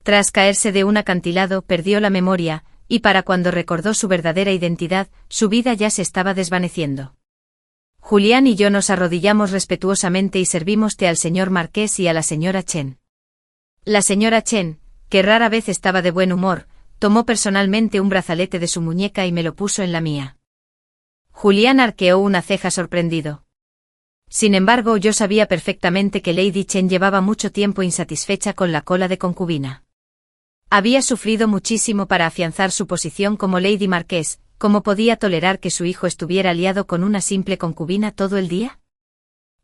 Tras caerse de un acantilado, perdió la memoria, y para cuando recordó su verdadera identidad, su vida ya se estaba desvaneciendo. Julián y yo nos arrodillamos respetuosamente y servimos té al señor marqués y a la señora Chen. La señora Chen, que rara vez estaba de buen humor, tomó personalmente un brazalete de su muñeca y me lo puso en la mía. Julián arqueó una ceja sorprendido. Sin embargo, yo sabía perfectamente que Lady Chen llevaba mucho tiempo insatisfecha con la cola de concubina. Había sufrido muchísimo para afianzar su posición como Lady Marqués. ¿Cómo podía tolerar que su hijo estuviera aliado con una simple concubina todo el día?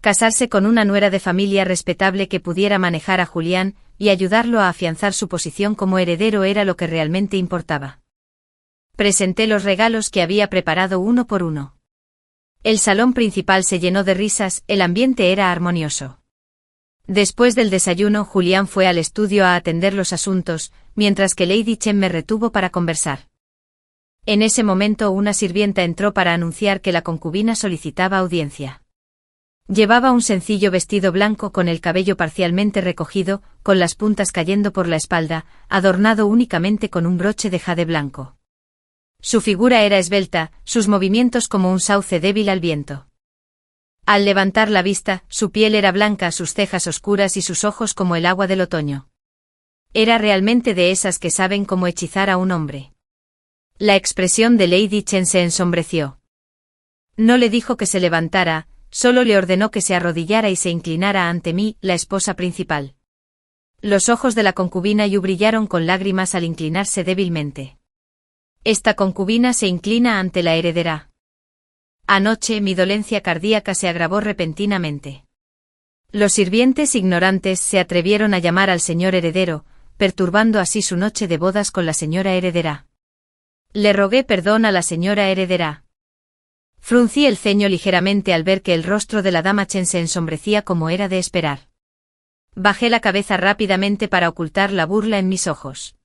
Casarse con una nuera de familia respetable que pudiera manejar a Julián y ayudarlo a afianzar su posición como heredero era lo que realmente importaba. Presenté los regalos que había preparado uno por uno. El salón principal se llenó de risas, el ambiente era armonioso. Después del desayuno, Julián fue al estudio a atender los asuntos, mientras que Lady Chen me retuvo para conversar. En ese momento una sirvienta entró para anunciar que la concubina solicitaba audiencia. Llevaba un sencillo vestido blanco con el cabello parcialmente recogido, con las puntas cayendo por la espalda, adornado únicamente con un broche de jade blanco. Su figura era esbelta, sus movimientos como un sauce débil al viento. Al levantar la vista, su piel era blanca, sus cejas oscuras y sus ojos como el agua del otoño. Era realmente de esas que saben cómo hechizar a un hombre. La expresión de Lady Chen se ensombreció. No le dijo que se levantara, solo le ordenó que se arrodillara y se inclinara ante mí, la esposa principal. Los ojos de la concubina Yu brillaron con lágrimas al inclinarse débilmente. Esta concubina se inclina ante la heredera. Anoche mi dolencia cardíaca se agravó repentinamente. Los sirvientes ignorantes se atrevieron a llamar al señor heredero, perturbando así su noche de bodas con la señora heredera. Le rogué perdón a la señora heredera. Fruncí el ceño ligeramente al ver que el rostro de la dama Chen se ensombrecía como era de esperar. Bajé la cabeza rápidamente para ocultar la burla en mis ojos.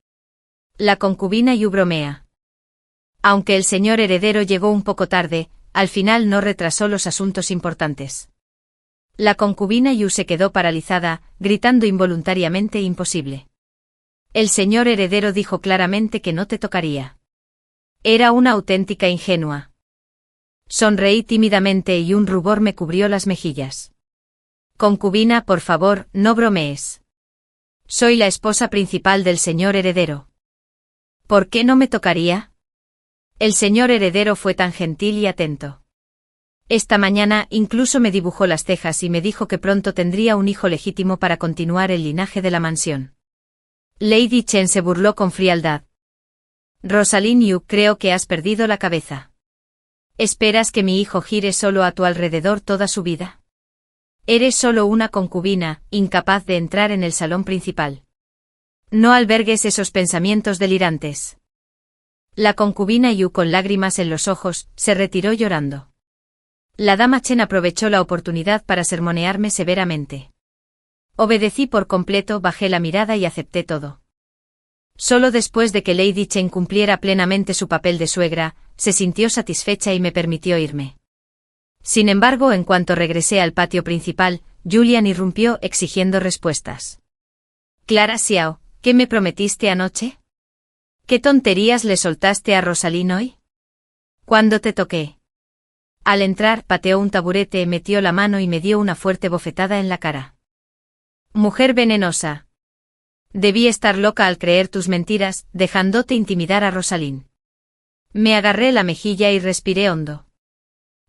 La concubina Yu bromea. Aunque el señor heredero llegó un poco tarde, al final no retrasó los asuntos importantes. La concubina Yu se quedó paralizada, gritando involuntariamente imposible. El señor heredero dijo claramente que no te tocaría. Era una auténtica ingenua. Sonreí tímidamente y un rubor me cubrió las mejillas. Concubina, por favor, no bromees. Soy la esposa principal del señor heredero. ¿Por qué no me tocaría? El señor heredero fue tan gentil y atento. Esta mañana incluso me dibujó las cejas y me dijo que pronto tendría un hijo legítimo para continuar el linaje de la mansión. Lady Chen se burló con frialdad. Rosalind Yu, creo que has perdido la cabeza. ¿Esperas que mi hijo gire solo a tu alrededor toda su vida? Eres solo una concubina, incapaz de entrar en el salón principal. No albergues esos pensamientos delirantes. La concubina Yu, con lágrimas en los ojos, se retiró llorando. La dama Chen aprovechó la oportunidad para sermonearme severamente. Obedecí por completo, bajé la mirada y acepté todo. Solo después de que Lady Chen cumpliera plenamente su papel de suegra, se sintió satisfecha y me permitió irme. Sin embargo, en cuanto regresé al patio principal, Julian irrumpió exigiendo respuestas. Clara Xiao, ¿qué me prometiste anoche? ¿Qué tonterías le soltaste a Rosalind hoy? ¿Cuándo te toqué? Al entrar, pateó un taburete, metió la mano y me dio una fuerte bofetada en la cara. Mujer venenosa. Debí estar loca al creer tus mentiras, dejándote intimidar a Rosalind. Me agarré la mejilla y respiré hondo.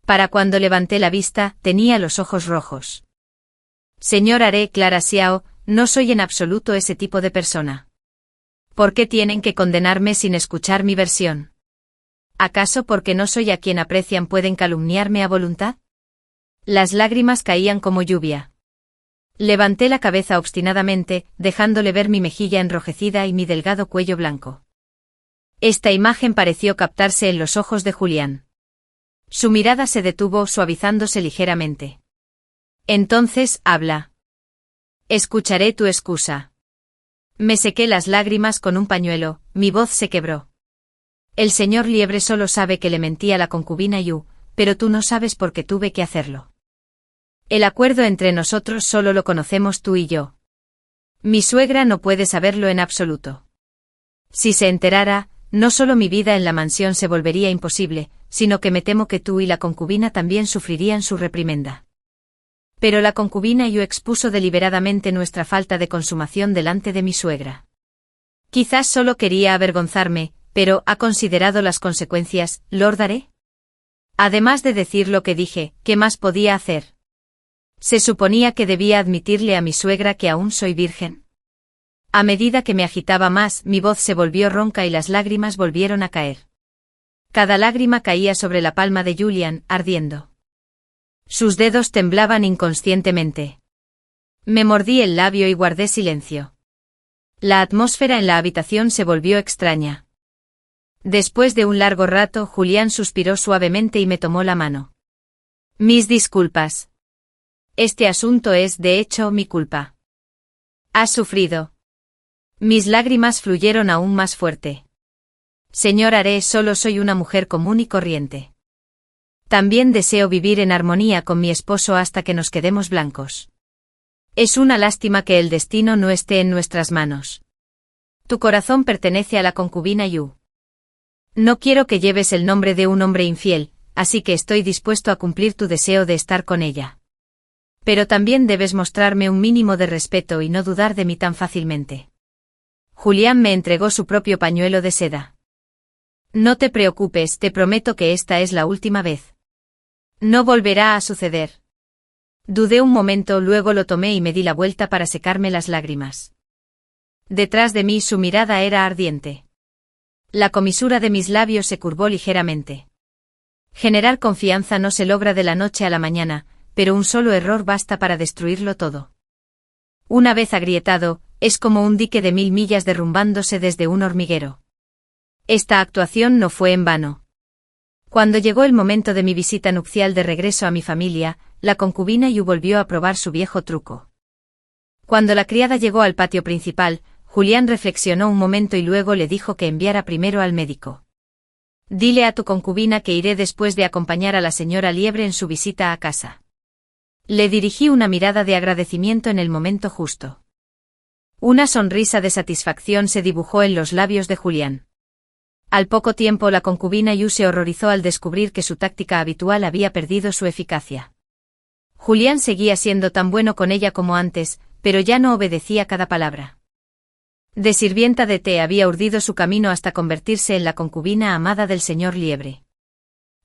Para cuando levanté la vista, tenía los ojos rojos. Señor Are, Clara Xiao, no soy en absoluto ese tipo de persona. ¿Por qué tienen que condenarme sin escuchar mi versión? ¿Acaso porque no soy a quien aprecian pueden calumniarme a voluntad? Las lágrimas caían como lluvia. Levanté la cabeza obstinadamente, dejándole ver mi mejilla enrojecida y mi delgado cuello blanco. Esta imagen pareció captarse en los ojos de Julián. Su mirada se detuvo, suavizándose ligeramente. Entonces, habla. Escucharé tu excusa. Me sequé las lágrimas con un pañuelo, mi voz se quebró. El señor Liebre solo sabe que le mentí a la concubina Yu, pero tú no sabes por qué tuve que hacerlo. El acuerdo entre nosotros solo lo conocemos tú y yo. Mi suegra no puede saberlo en absoluto. Si se enterara, no solo mi vida en la mansión se volvería imposible, sino que me temo que tú y la concubina también sufrirían su reprimenda. Pero la concubina Yu expuso deliberadamente nuestra falta de consumación delante de mi suegra. Quizás solo quería avergonzarme, pero ¿ha considerado las consecuencias, Lord Are? Además de decir lo que dije, ¿qué más podía hacer? ¿Se suponía que debía admitirle a mi suegra que aún soy virgen? A medida que me agitaba más, mi voz se volvió ronca y las lágrimas volvieron a caer. Cada lágrima caía sobre la palma de Julian, ardiendo. Sus dedos temblaban inconscientemente. Me mordí el labio y guardé silencio. La atmósfera en la habitación se volvió extraña. Después de un largo rato, Julián suspiró suavemente y me tomó la mano. Mis disculpas. Este asunto es, de hecho, mi culpa. Has sufrido. Mis lágrimas fluyeron aún más fuerte. Señor Are, solo soy una mujer común y corriente. También deseo vivir en armonía con mi esposo hasta que nos quedemos blancos. Es una lástima que el destino no esté en nuestras manos. Tu corazón pertenece a la concubina Yu. No quiero que lleves el nombre de un hombre infiel, así que estoy dispuesto a cumplir tu deseo de estar con ella. Pero también debes mostrarme un mínimo de respeto y no dudar de mí tan fácilmente. Julián me entregó su propio pañuelo de seda. No te preocupes, te prometo que esta es la última vez. No volverá a suceder. Dudé un momento, luego lo tomé y me di la vuelta para secarme las lágrimas. Detrás de mí su mirada era ardiente. La comisura de mis labios se curvó ligeramente. Generar confianza no se logra de la noche a la mañana, pero un solo error basta para destruirlo todo. Una vez agrietado, es como un dique de 1000 millas derrumbándose desde un hormiguero. Esta actuación no fue en vano. Cuando llegó el momento de mi visita nupcial de regreso a mi familia, la concubina Yu volvió a probar su viejo truco. Cuando la criada llegó al patio principal, Julián reflexionó un momento y luego le dijo que enviara primero al médico. Dile a tu concubina que iré después de acompañar a la señora Liebre en su visita a casa. Le dirigí una mirada de agradecimiento en el momento justo. Una sonrisa de satisfacción se dibujó en los labios de Julián. Al poco tiempo la concubina Yu se horrorizó al descubrir que su táctica habitual había perdido su eficacia. Julián seguía siendo tan bueno con ella como antes, pero ya no obedecía cada palabra. De sirvienta de té había urdido su camino hasta convertirse en la concubina amada del señor Liebre.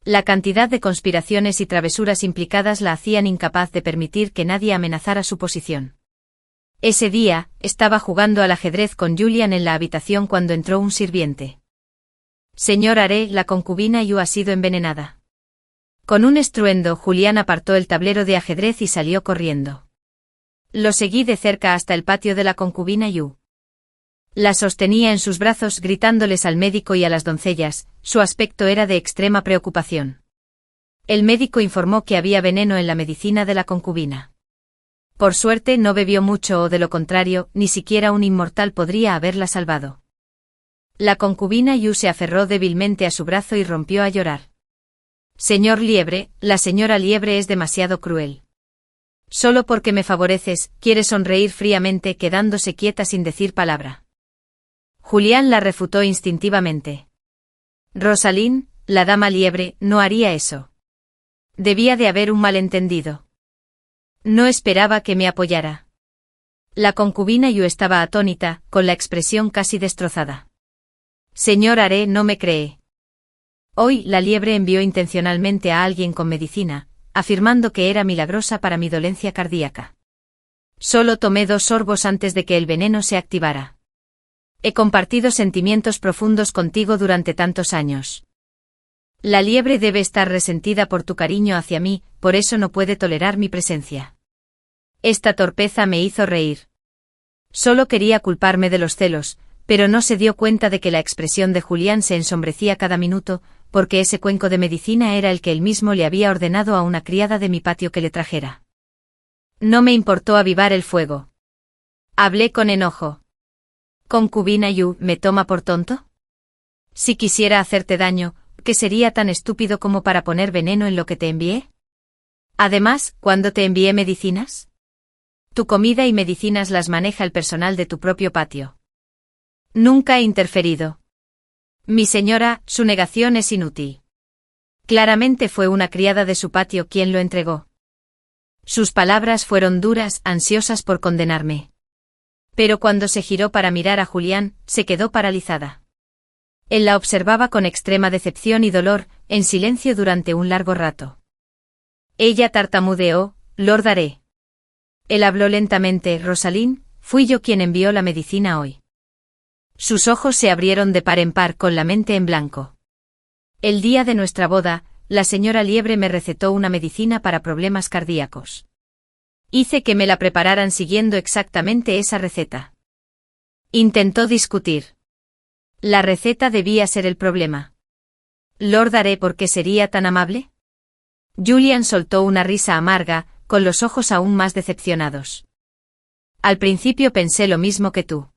La cantidad de conspiraciones y travesuras implicadas la hacían incapaz de permitir que nadie amenazara su posición. Ese día, estaba jugando al ajedrez con Julián en la habitación cuando entró un sirviente. Señor Are, la concubina Yu ha sido envenenada. Con un estruendo, Julián apartó el tablero de ajedrez y salió corriendo. Lo seguí de cerca hasta el patio de la concubina Yu. La sostenía en sus brazos gritándoles al médico y a las doncellas, su aspecto era de extrema preocupación. El médico informó que había veneno en la medicina de la concubina. Por suerte no bebió mucho o de lo contrario, ni siquiera un inmortal podría haberla salvado. La concubina Yu se aferró débilmente a su brazo y rompió a llorar. Señor Liebre, la señora Liebre es demasiado cruel. Solo porque me favoreces, quiere sonreír fríamente quedándose quieta sin decir palabra. Julián la refutó instintivamente. Rosalín, la dama Liebre, no haría eso. Debía de haber un malentendido. No esperaba que me apoyara. La concubina Yu estaba atónita, con la expresión casi destrozada. Señor Are no me cree. Hoy la Liebre envió intencionalmente a alguien con medicina, afirmando que era milagrosa para mi dolencia cardíaca. Solo tomé 2 sorbos antes de que el veneno se activara. He compartido sentimientos profundos contigo durante tantos años. La Liebre debe estar resentida por tu cariño hacia mí, por eso no puede tolerar mi presencia. Esta torpeza me hizo reír. Solo quería culparme de los celos, pero no se dio cuenta de que la expresión de Julián se ensombrecía cada minuto, porque ese cuenco de medicina era el que él mismo le había ordenado a una criada de mi patio que le trajera. No me importó avivar el fuego. Hablé con enojo. ¿Concubina Yu, me toma por tonto? Si quisiera hacerte daño, ¿qué sería tan estúpido como para poner veneno en lo que te envié? Además, ¿cuándo te envié medicinas? Tu comida y medicinas las maneja el personal de tu propio patio. Nunca he interferido. Mi señora, su negación es inútil. Claramente fue una criada de su patio quien lo entregó. Sus palabras fueron duras, ansiosas por condenarme. Pero cuando se giró para mirar a Julián, se quedó paralizada. Él la observaba con extrema decepción y dolor, en silencio durante un largo rato. Ella tartamudeó, Lord Are. Él habló lentamente, Rosalín, fui yo quien envió la medicina hoy. Sus ojos se abrieron de par en par con la mente en blanco. El día de nuestra boda, la señora Liebre me recetó una medicina para problemas cardíacos. Hice que me la prepararan siguiendo exactamente esa receta. Intentó discutir. La receta debía ser el problema. Lord Are, ¿por qué sería tan amable? Julián soltó una risa amarga, con los ojos aún más decepcionados. Al principio pensé lo mismo que tú.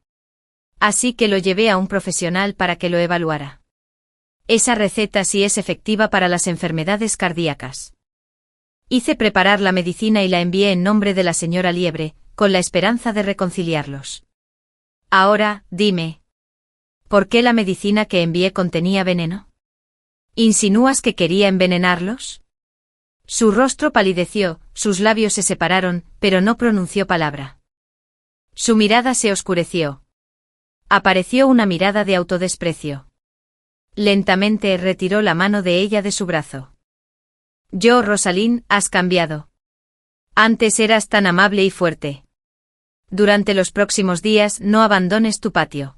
Así que lo llevé a un profesional para que lo evaluara. Esa receta sí es efectiva para las enfermedades cardíacas. Hice preparar la medicina y la envié en nombre de la señora Liebre, con la esperanza de reconciliarlos. Ahora, dime. ¿Por qué la medicina que envié contenía veneno? ¿Insinúas que quería envenenarlos? Su rostro palideció, sus labios se separaron, pero no pronunció palabra. Su mirada se oscureció. Apareció una mirada de autodesprecio. Lentamente retiró la mano de ella de su brazo. Rosalind, has cambiado. Antes eras tan amable y fuerte. Durante los próximos días no abandones tu patio.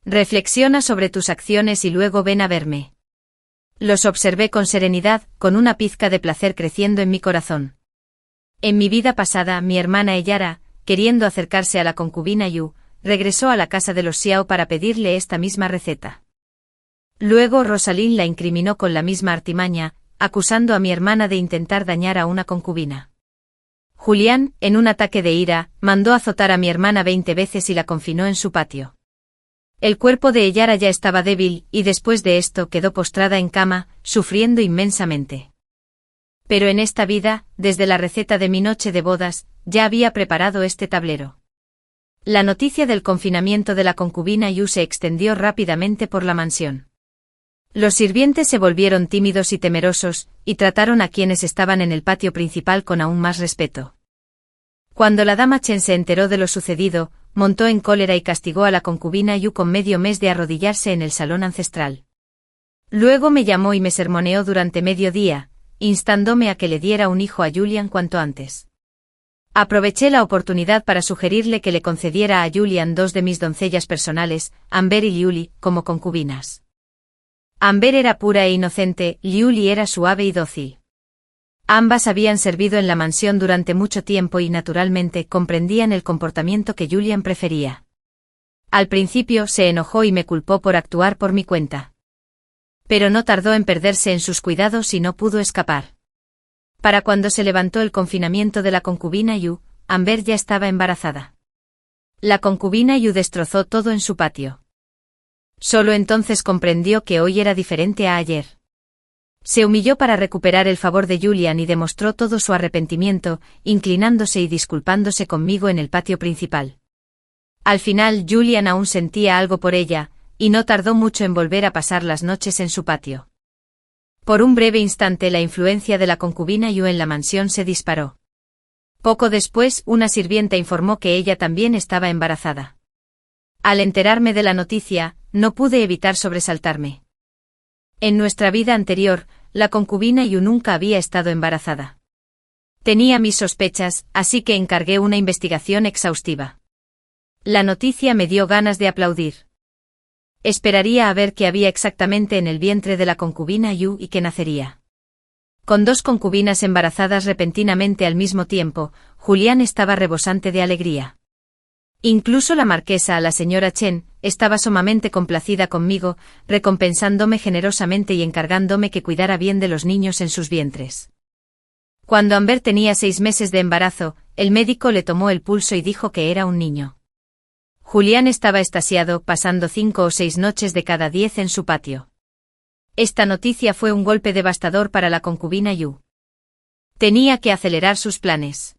Reflexiona sobre tus acciones y luego ven a verme. Los observé con serenidad, con una pizca de placer creciendo en mi corazón. En mi vida pasada, mi hermana Eyara, queriendo acercarse a la concubina Yu, regresó a la casa de los Xiao para pedirle esta misma receta. Luego Rosalind la incriminó con la misma artimaña, acusando a mi hermana de intentar dañar a una concubina. Julián, en un ataque de ira, mandó azotar a mi hermana 20 veces y la confinó en su patio. El cuerpo de Eyara ya estaba débil, y después de esto quedó postrada en cama, sufriendo inmensamente. Pero en esta vida, desde la receta de mi noche de bodas, ya había preparado este tablero. La noticia del confinamiento de la concubina Yu se extendió rápidamente por la mansión. Los sirvientes se volvieron tímidos y temerosos, y trataron a quienes estaban en el patio principal con aún más respeto. Cuando la dama Chen se enteró de lo sucedido, montó en cólera y castigó a la concubina Yu con medio mes de arrodillarse en el salón ancestral. Luego me llamó y me sermoneó durante medio día, instándome a que le diera un hijo a Julian cuanto antes. Aproveché la oportunidad para sugerirle que le concediera a Julian 2 de mis doncellas personales, Amber y Liuli, como concubinas. Amber era pura e inocente, Liuli era suave y dócil. Ambas habían servido en la mansión durante mucho tiempo y naturalmente comprendían el comportamiento que Julian prefería. Al principio se enojó y me culpó por actuar por mi cuenta. Pero no tardó en perderse en sus cuidados y no pudo escapar. Para cuando se levantó el confinamiento de la concubina Yu, Amber ya estaba embarazada. La concubina Yu destrozó todo en su patio. Solo entonces comprendió que hoy era diferente a ayer. Se humilló para recuperar el favor de Julian y demostró todo su arrepentimiento, inclinándose y disculpándose conmigo en el patio principal. Al final Julian aún sentía algo por ella, y no tardó mucho en volver a pasar las noches en su patio. Por un breve instante la influencia de la concubina Yu en la mansión se disparó. Poco después una sirvienta informó que ella también estaba embarazada. Al enterarme de la noticia, no pude evitar sobresaltarme. En nuestra vida anterior, la concubina Yu nunca había estado embarazada. Tenía mis sospechas, así que encargué una investigación exhaustiva. La noticia me dio ganas de aplaudir. Esperaría a ver qué había exactamente en el vientre de la concubina Yu y qué nacería. Con 2 concubinas embarazadas repentinamente al mismo tiempo, Julián estaba rebosante de alegría. Incluso la marquesa, la señora Chen, estaba sumamente complacida conmigo, recompensándome generosamente y encargándome que cuidara bien de los niños en sus vientres. Cuando Amber tenía 6 meses de embarazo, el médico le tomó el pulso y dijo que era un niño. Julián estaba extasiado, pasando 5 o 6 noches de cada 10 en su patio. Esta noticia fue un golpe devastador para la concubina Yu. Tenía que acelerar sus planes.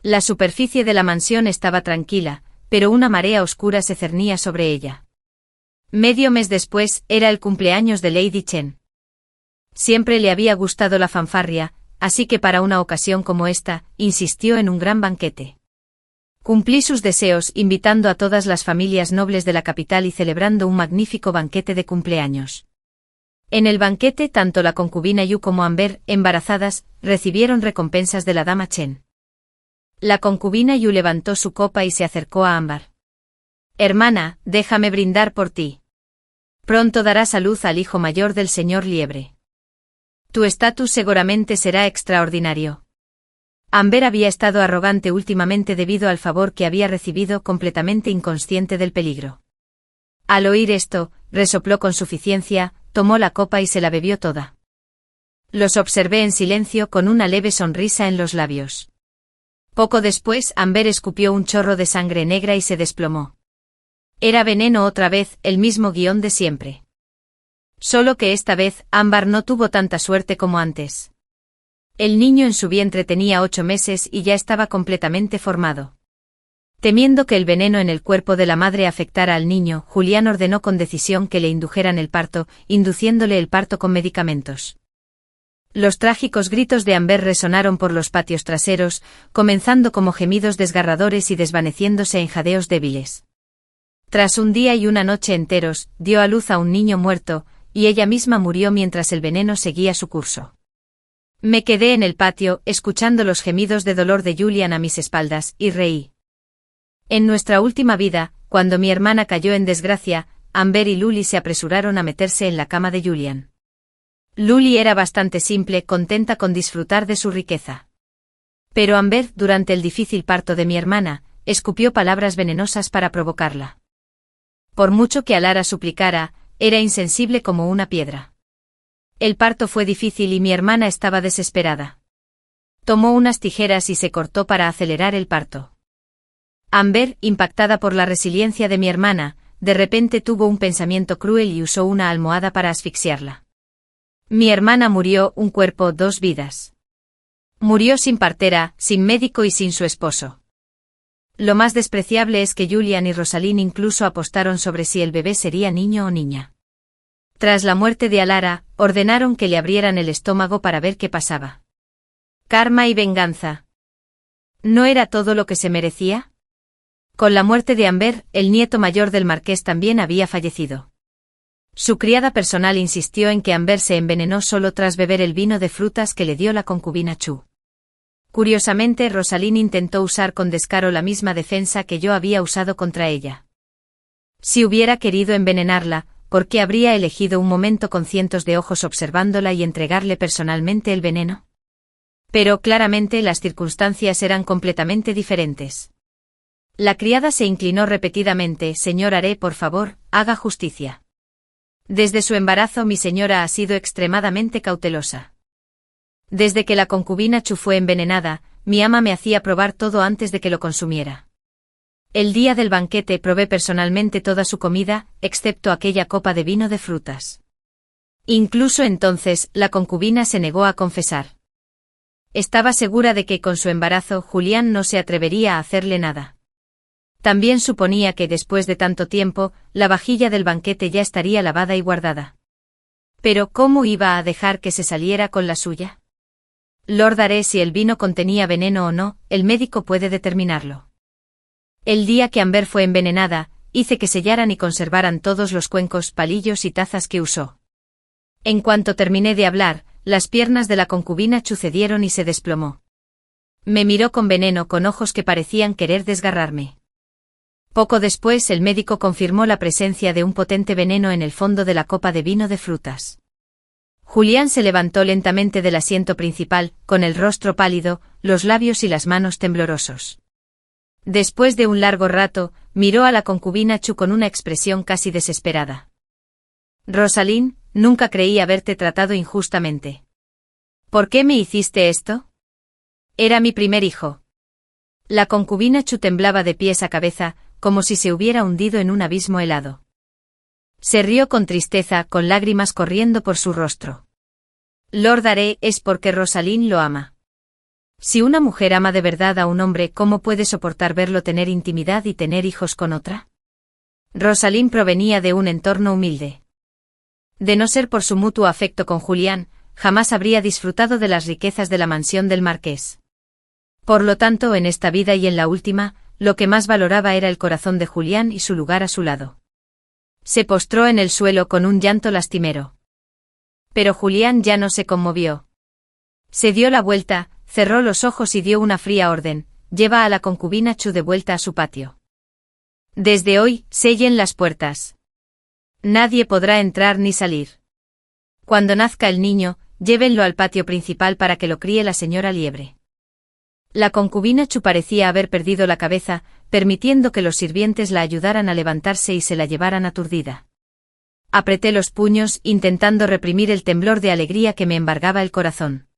La superficie de la mansión estaba tranquila, pero una marea oscura se cernía sobre ella. Medio mes después, era el cumpleaños de Lady Chen. Siempre le había gustado la fanfarria, así que para una ocasión como esta, insistió en un gran banquete. Cumplí sus deseos invitando a todas las familias nobles de la capital y celebrando un magnífico banquete de cumpleaños. En el banquete tanto la concubina Yu como Amber, embarazadas, recibieron recompensas de la dama Chen. La concubina Yu levantó su copa y se acercó a Ámbar. Hermana, déjame brindar por ti. Pronto darás a luz al hijo mayor del señor Liebre. Tu estatus seguramente será extraordinario. Amber había estado arrogante últimamente debido al favor que había recibido, completamente inconsciente del peligro. Al oír esto, resopló con suficiencia, tomó la copa y se la bebió toda. Los observé en silencio con una leve sonrisa en los labios. Poco después, Amber escupió un chorro de sangre negra y se desplomó. Era veneno otra vez, el mismo guión de siempre. Solo que esta vez, Ámbar no tuvo tanta suerte como antes. El niño en su vientre tenía 8 meses y ya estaba completamente formado. Temiendo que el veneno en el cuerpo de la madre afectara al niño, Julián ordenó con decisión que le indujeran el parto, induciéndole el parto con medicamentos. Los trágicos gritos de Amber resonaron por los patios traseros, comenzando como gemidos desgarradores y desvaneciéndose en jadeos débiles. Tras un día y una noche enteros, dio a luz a un niño muerto, y ella misma murió mientras el veneno seguía su curso. Me quedé en el patio, escuchando los gemidos de dolor de Julian a mis espaldas, y reí. En nuestra última vida, cuando mi hermana cayó en desgracia, Amber y Luli se apresuraron a meterse en la cama de Julian. Luli era bastante simple, contenta con disfrutar de su riqueza. Pero Amber, durante el difícil parto de mi hermana, escupió palabras venenosas para provocarla. Por mucho que Alara suplicara, era insensible como una piedra. El parto fue difícil y mi hermana estaba desesperada. Tomó unas tijeras y se cortó para acelerar el parto. Amber, impactada por la resiliencia de mi hermana, de repente tuvo un pensamiento cruel y usó una almohada para asfixiarla. Mi hermana murió, un cuerpo, dos vidas. Murió sin partera, sin médico y sin su esposo. Lo más despreciable es que Julian y Rosalind incluso apostaron sobre si el bebé sería niño o niña. Tras la muerte de Alara, ordenaron que le abrieran el estómago para ver qué pasaba. Karma y venganza. ¿No era todo lo que se merecía? Con la muerte de Amber, el nieto mayor del marqués también había fallecido. Su criada personal insistió en que Amber se envenenó solo tras beber el vino de frutas que le dio la concubina Chu. Curiosamente, Rosalind intentó usar con descaro la misma defensa que yo había usado contra ella. Si hubiera querido envenenarla, ¿por qué habría elegido un momento con cientos de ojos observándola y entregarle personalmente el veneno? Pero claramente las circunstancias eran completamente diferentes. La criada se inclinó repetidamente. Señor Are, por favor, haga justicia. Desde su embarazo mi señora ha sido extremadamente cautelosa. Desde que la concubina Chu fue envenenada, mi ama me hacía probar todo antes de que lo consumiera. El día del banquete probé personalmente toda su comida, excepto aquella copa de vino de frutas. Incluso entonces, la concubina se negó a confesar. Estaba segura de que con su embarazo Julián no se atrevería a hacerle nada. También suponía que después de tanto tiempo, la vajilla del banquete ya estaría lavada y guardada. Pero ¿cómo iba a dejar que se saliera con la suya? Lord Are, si el vino contenía veneno o no, el médico puede determinarlo. El día que Amber fue envenenada, hice que sellaran y conservaran todos los cuencos, palillos y tazas que usó. En cuanto terminé de hablar, las piernas de la concubina Chu cedieron y se desplomó. Me miró con veneno, con ojos que parecían querer desgarrarme. Poco después el médico confirmó la presencia de un potente veneno en el fondo de la copa de vino de frutas. Julián se levantó lentamente del asiento principal, con el rostro pálido, los labios y las manos temblorosos. Después de un largo rato, miró a la concubina Chu con una expresión casi desesperada. Rosalind, nunca creí haberte tratado injustamente. ¿Por qué me hiciste esto? Era mi primer hijo. La concubina Chu temblaba de pies a cabeza, como si se hubiera hundido en un abismo helado. Se rió con tristeza, con lágrimas corriendo por su rostro. Lord Are, es porque Rosalind lo ama. Si una mujer ama de verdad a un hombre, ¿cómo puede soportar verlo tener intimidad y tener hijos con otra? Rosalind provenía de un entorno humilde. De no ser por su mutuo afecto con Julián, jamás habría disfrutado de las riquezas de la mansión del marqués. Por lo tanto, en esta vida y en la última, lo que más valoraba era el corazón de Julián y su lugar a su lado. Se postró en el suelo con un llanto lastimero. Pero Julián ya no se conmovió. Se dio la vuelta, cerró los ojos y dio una fría orden: lleva a la concubina Chu de vuelta a su patio. Desde hoy, sellen las puertas. Nadie podrá entrar ni salir. Cuando nazca el niño, llévenlo al patio principal para que lo críe la señora Liebre. La concubina Chu parecía haber perdido la cabeza, permitiendo que los sirvientes la ayudaran a levantarse y se la llevaran aturdida. Apreté los puños, intentando reprimir el temblor de alegría que me embargaba el corazón.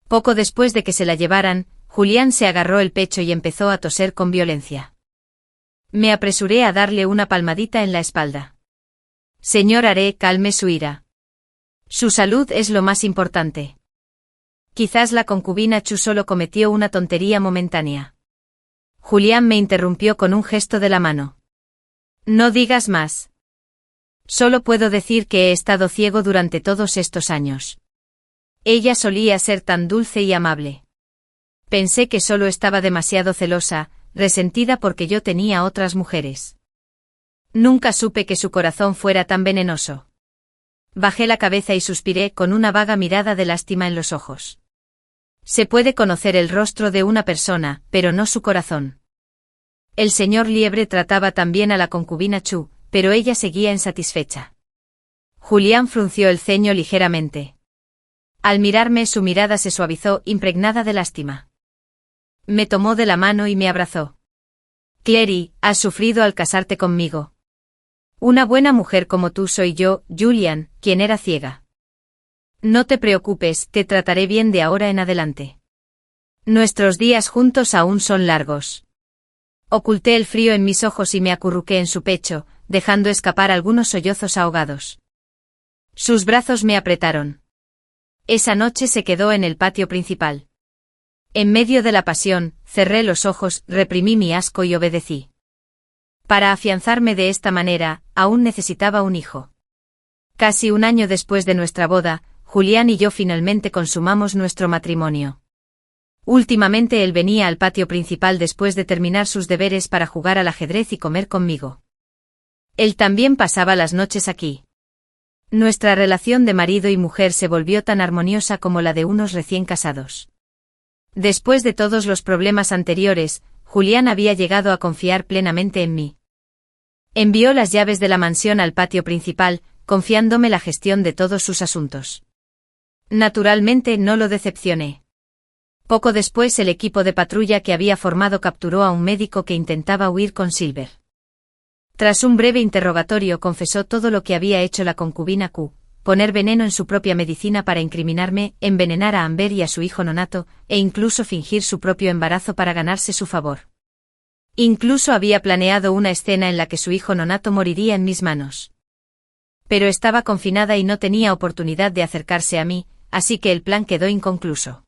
Poco después de que se la llevaran, Julián se agarró el pecho y empezó a toser con violencia. Me apresuré a darle una palmadita en la espalda. Señor Are, calme su ira. Su salud es lo más importante. Quizás la concubina Chu solo cometió una tontería momentánea. Julián me interrumpió con un gesto de la mano. No digas más. Solo puedo decir que he estado ciego durante todos estos años. Ella solía ser tan dulce y amable. Pensé que solo estaba demasiado celosa, resentida porque yo tenía otras mujeres. Nunca supe que su corazón fuera tan venenoso. Bajé la cabeza y suspiré con una vaga mirada de lástima en los ojos. Se puede conocer el rostro de una persona, pero no su corazón. El señor Liebre trataba también a la concubina Chu, pero ella seguía insatisfecha. Julián frunció el ceño ligeramente. Al mirarme su mirada se suavizó, impregnada de lástima. Me tomó de la mano y me abrazó. Clary, has sufrido al casarte conmigo. Una buena mujer como tú soy yo, Julian, quien era ciega. No te preocupes, te trataré bien de ahora en adelante. Nuestros días juntos aún son largos. Oculté el frío en mis ojos y me acurruqué en su pecho, dejando escapar algunos sollozos ahogados. Sus brazos me apretaron. Esa noche se quedó en el patio principal. En medio de la pasión, cerré los ojos, reprimí mi asco y obedecí. Para afianzarme de esta manera, aún necesitaba un hijo. Casi un año después de nuestra boda, Julián y yo finalmente consumamos nuestro matrimonio. Últimamente él venía al patio principal después de terminar sus deberes para jugar al ajedrez y comer conmigo. Él también pasaba las noches aquí. Nuestra relación de marido y mujer se volvió tan armoniosa como la de unos recién casados. Después de todos los problemas anteriores, Julián había llegado a confiar plenamente en mí. Envió las llaves de la mansión al patio principal, confiándome la gestión de todos sus asuntos. Naturalmente no lo decepcioné. Poco después el equipo de patrulla que había formado capturó a un médico que intentaba huir con Silver. Tras un breve interrogatorio confesó todo lo que había hecho la concubina Q, poner veneno en su propia medicina para incriminarme, envenenar a Amber y a su hijo nonato, e incluso fingir su propio embarazo para ganarse su favor. Incluso había planeado una escena en la que su hijo nonato moriría en mis manos. Pero estaba confinada y no tenía oportunidad de acercarse a mí, así que el plan quedó inconcluso.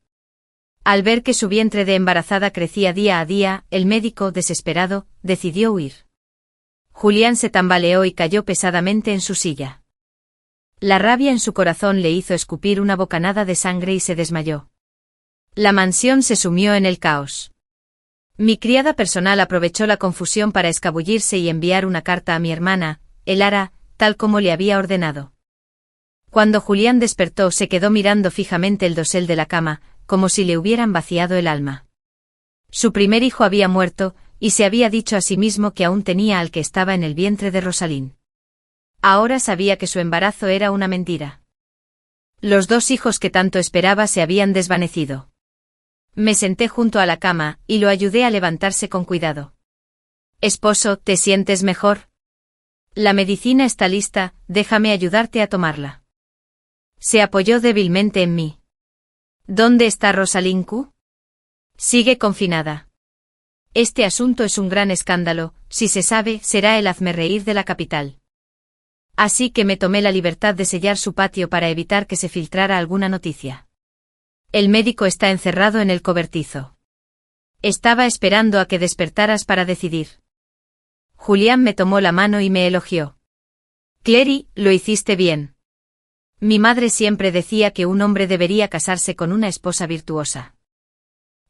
Al ver que su vientre de embarazada crecía día a día, el médico, desesperado, decidió huir. Julián se tambaleó y cayó pesadamente en su silla. La rabia en su corazón le hizo escupir una bocanada de sangre y se desmayó. La mansión se sumió en el caos. Mi criada personal aprovechó la confusión para escabullirse y enviar una carta a mi hermana, Elara, tal como le había ordenado. Cuando Julián despertó se quedó mirando fijamente el dosel de la cama, como si le hubieran vaciado el alma. Su primer hijo había muerto, y se había dicho a sí mismo que aún tenía al que estaba en el vientre de Rosalind. Ahora sabía que su embarazo era una mentira. Los 2 hijos que tanto esperaba se habían desvanecido. Me senté junto a la cama, y lo ayudé a levantarse con cuidado. Esposo, ¿te sientes mejor? La medicina está lista, déjame ayudarte a tomarla. Se apoyó débilmente en mí. ¿Dónde está Rosalind Q? Sigue confinada. Este asunto es un gran escándalo, si se sabe, será el hazmerreír de la capital. Así que me tomé la libertad de sellar su patio para evitar que se filtrara alguna noticia. El médico está encerrado en el cobertizo. Estaba esperando a que despertaras para decidir. Julián me tomó la mano y me elogió. Clary, lo hiciste bien. Mi madre siempre decía que un hombre debería casarse con una esposa virtuosa.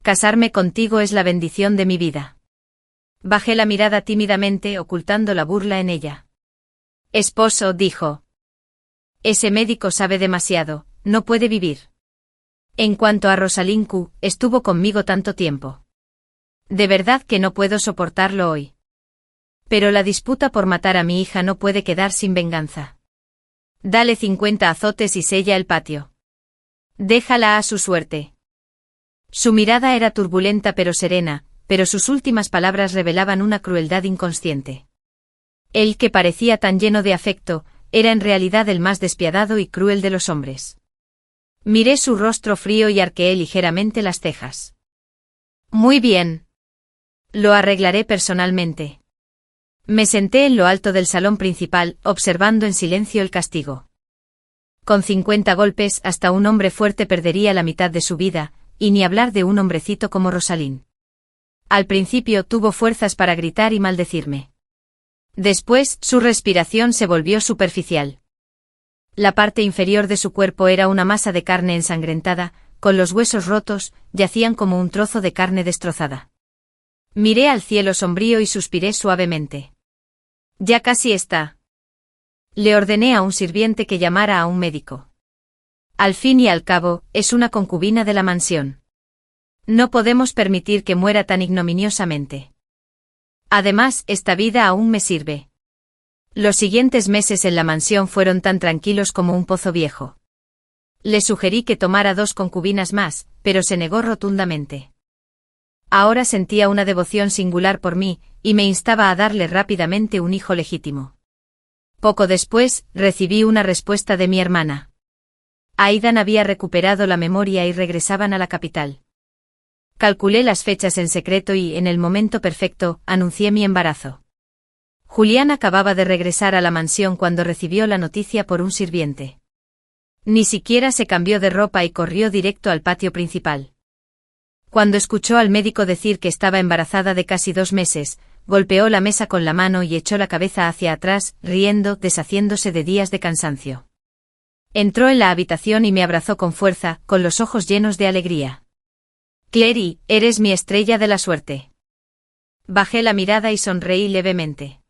Casarme contigo es la bendición de mi vida. Bajé la mirada tímidamente, ocultando la burla en ella. Esposo, dijo. Ese médico sabe demasiado, no puede vivir. En cuanto a Rosalind Q, estuvo conmigo tanto tiempo. De verdad que no puedo soportarlo hoy. Pero la disputa por matar a mi hija no puede quedar sin venganza. Dale 50 azotes y sella el patio. Déjala a su suerte. Su mirada era turbulenta pero serena, pero sus últimas palabras revelaban una crueldad inconsciente. Él, que parecía tan lleno de afecto, era en realidad el más despiadado y cruel de los hombres. Miré su rostro frío y arqueé ligeramente las cejas. Muy bien. Lo arreglaré personalmente. Me senté en lo alto del salón principal, observando en silencio el castigo. Con 50 golpes, hasta un hombre fuerte perdería la mitad de su vida, y ni hablar de un hombrecito como Rosalind. Al principio tuvo fuerzas para gritar y maldecirme. Después, su respiración se volvió superficial. La parte inferior de su cuerpo era una masa de carne ensangrentada, con los huesos rotos, yacían como un trozo de carne destrozada. Miré al cielo sombrío y suspiré suavemente. Ya casi está. Le ordené a un sirviente que llamara a un médico. Al fin y al cabo, es una concubina de la mansión. No podemos permitir que muera tan ignominiosamente. Además, esta vida aún me sirve. Los siguientes meses en la mansión fueron tan tranquilos como un pozo viejo. Le sugerí que tomara 2 concubinas más, pero se negó rotundamente. Ahora sentía una devoción singular por mí, y me instaba a darle rápidamente un hijo legítimo. Poco después, recibí una respuesta de mi hermana. Aidan había recuperado la memoria y regresaban a la capital. Calculé las fechas en secreto y, en el momento perfecto, anuncié mi embarazo. Julián acababa de regresar a la mansión cuando recibió la noticia por un sirviente. Ni siquiera se cambió de ropa y corrió directo al patio principal. Cuando escuchó al médico decir que estaba embarazada de casi 2 meses, golpeó la mesa con la mano y echó la cabeza hacia atrás, riendo, deshaciéndose de días de cansancio. Entró en la habitación y me abrazó con fuerza, con los ojos llenos de alegría. Clary, eres mi estrella de la suerte. Bajé la mirada y sonreí levemente.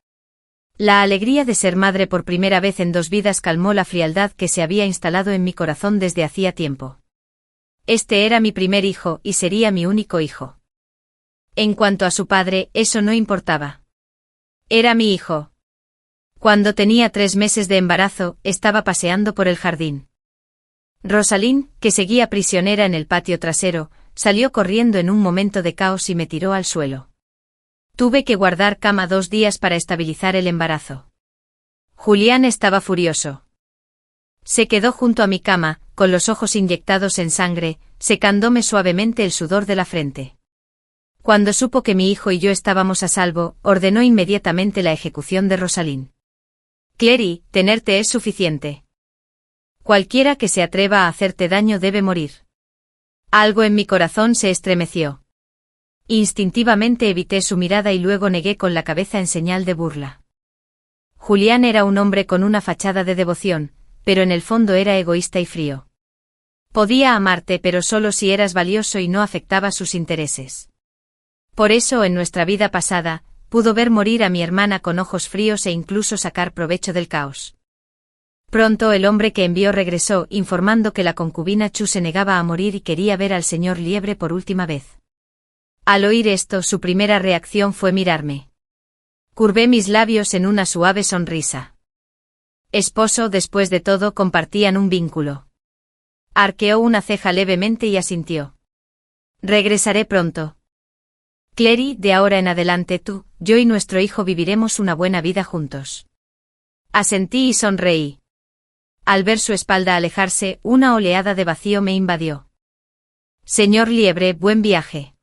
La alegría de ser madre por primera vez en 2 vidas calmó la frialdad que se había instalado en mi corazón desde hacía tiempo. Este era mi primer hijo y sería mi único hijo. En cuanto a su padre, eso no importaba. Era mi hijo. Cuando tenía 3 meses de embarazo, estaba paseando por el jardín. Rosalind, que seguía prisionera en el patio trasero, salió corriendo en un momento de caos y me tiró al suelo. Tuve que guardar cama 2 días para estabilizar el embarazo. Julián estaba furioso. Se quedó junto a mi cama, con los ojos inyectados en sangre, secándome suavemente el sudor de la frente. Cuando supo que mi hijo y yo estábamos a salvo, ordenó inmediatamente la ejecución de Rosalind. Clary, tenerte es suficiente. Cualquiera que se atreva a hacerte daño debe morir. Algo en mi corazón se estremeció. Instintivamente evité su mirada y luego negué con la cabeza en señal de burla. Julián era un hombre con una fachada de devoción, pero en el fondo era egoísta y frío. Podía amarte pero solo si eras valioso y no afectaba sus intereses. Por eso en nuestra vida pasada, pudo ver morir a mi hermana con ojos fríos e incluso sacar provecho del caos. Pronto el hombre que envió regresó informando que la concubina Chu se negaba a morir y quería ver al señor Liebre por última vez. Al oír esto, su primera reacción fue mirarme. Curvé mis labios en una suave sonrisa. Esposo, después de todo, compartían un vínculo. Arqueó una ceja levemente y asintió. Regresaré pronto. Clary, de ahora en adelante tú, yo y nuestro hijo viviremos una buena vida juntos. Asentí y sonreí. Al ver su espalda alejarse, una oleada de vacío me invadió. Señor Liebre, buen viaje.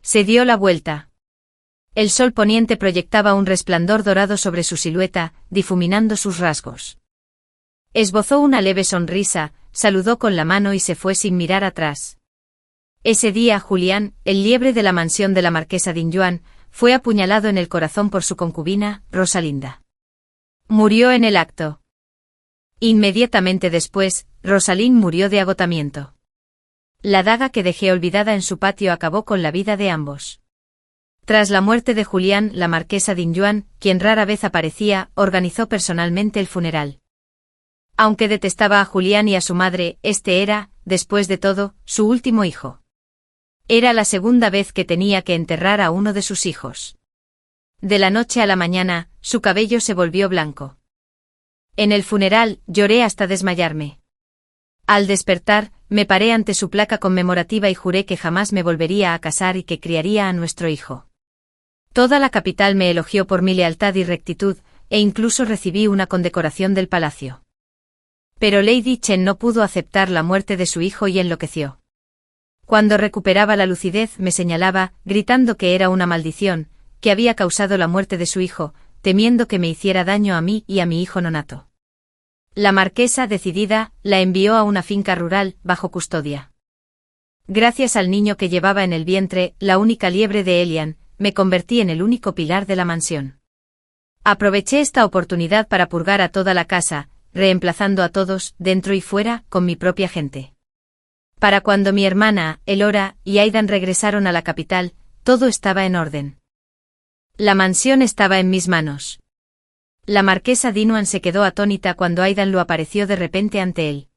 Se dio la vuelta. El sol poniente proyectaba un resplandor dorado sobre su silueta, difuminando sus rasgos. Esbozó una leve sonrisa, saludó con la mano y se fue sin mirar atrás. Ese día Julián, el liebre de la mansión de la marquesa Dinjuan, fue apuñalado en el corazón por su concubina, Rosalinda. Murió en el acto. Inmediatamente después, Rosalind murió de agotamiento. La daga que dejé olvidada en su patio acabó con la vida de ambos. Tras la muerte de Julián, la marquesa Dinjuan, quien rara vez aparecía, organizó personalmente el funeral. Aunque detestaba a Julián y a su madre, este era, después de todo, su último hijo. Era la segunda vez que tenía que enterrar a uno de sus hijos. De la noche a la mañana, su cabello se volvió blanco. En el funeral, lloré hasta desmayarme. Al despertar, me paré ante su placa conmemorativa y juré que jamás me volvería a casar y que criaría a nuestro hijo. Toda la capital me elogió por mi lealtad y rectitud, e incluso recibí una condecoración del palacio. Pero Lady Chen no pudo aceptar la muerte de su hijo y enloqueció. Cuando recuperaba la lucidez me señalaba, gritando que era una maldición, que había causado la muerte de su hijo, temiendo que me hiciera daño a mí y a mi hijo nonato. La marquesa, decidida, la envió a una finca rural, bajo custodia. Gracias al niño que llevaba en el vientre, la única liebre de Elian, me convertí en el único pilar de la mansión. Aproveché esta oportunidad para purgar a toda la casa, reemplazando a todos, dentro y fuera, con mi propia gente. Para cuando mi hermana, Elora, y Aidan regresaron a la capital, todo estaba en orden. La mansión estaba en mis manos. La marquesa Dinuan se quedó atónita cuando Aidan lo apareció de repente ante él.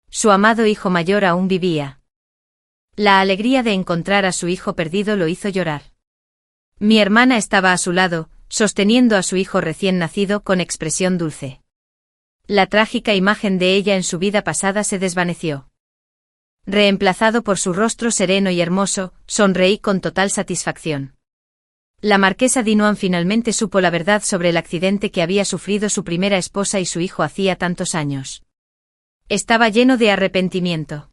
Su amado hijo mayor aún vivía. La alegría de encontrar a su hijo perdido lo hizo llorar. Mi hermana estaba a su lado, sosteniendo a su hijo recién nacido con expresión dulce. La trágica imagen de ella en su vida pasada se desvaneció. Reemplazado por su rostro sereno y hermoso, sonreí con total satisfacción. La marquesa Dinuan finalmente supo la verdad sobre el accidente que había sufrido su primera esposa y su hijo hacía tantos años. Estaba lleno de arrepentimiento.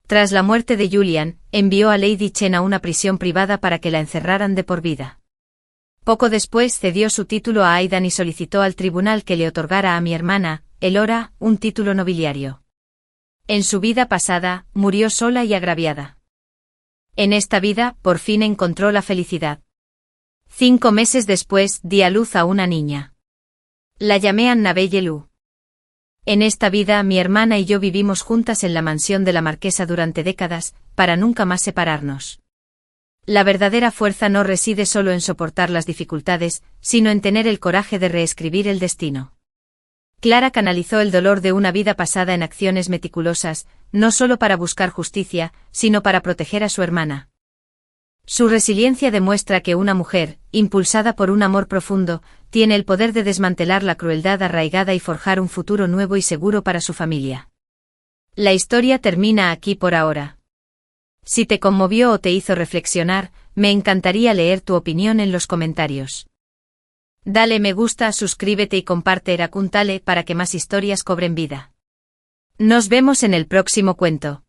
Tras la muerte de Julian, envió a Lady Chen a una prisión privada para que la encerraran de por vida. Poco después cedió su título a Aidan y solicitó al tribunal que le otorgara a mi hermana, Elora, un título nobiliario. En su vida pasada, murió sola y agraviada. En esta vida, por fin encontró la felicidad. 5 meses después, di a luz a una niña. La llamé Annabelle Lu. En esta vida, mi hermana y yo vivimos juntas en la mansión de la marquesa durante décadas, para nunca más separarnos. La verdadera fuerza no reside solo en soportar las dificultades, sino en tener el coraje de reescribir el destino. Clara canalizó el dolor de una vida pasada en acciones meticulosas, no solo para buscar justicia, sino para proteger a su hermana. Su resiliencia demuestra que una mujer, impulsada por un amor profundo, tiene el poder de desmantelar la crueldad arraigada y forjar un futuro nuevo y seguro para su familia. La historia termina aquí por ahora. Si te conmovió o te hizo reflexionar, me encantaría leer tu opinión en los comentarios. Dale me gusta, suscríbete y comparte Racontale para que más historias cobren vida. Nos vemos en el próximo cuento.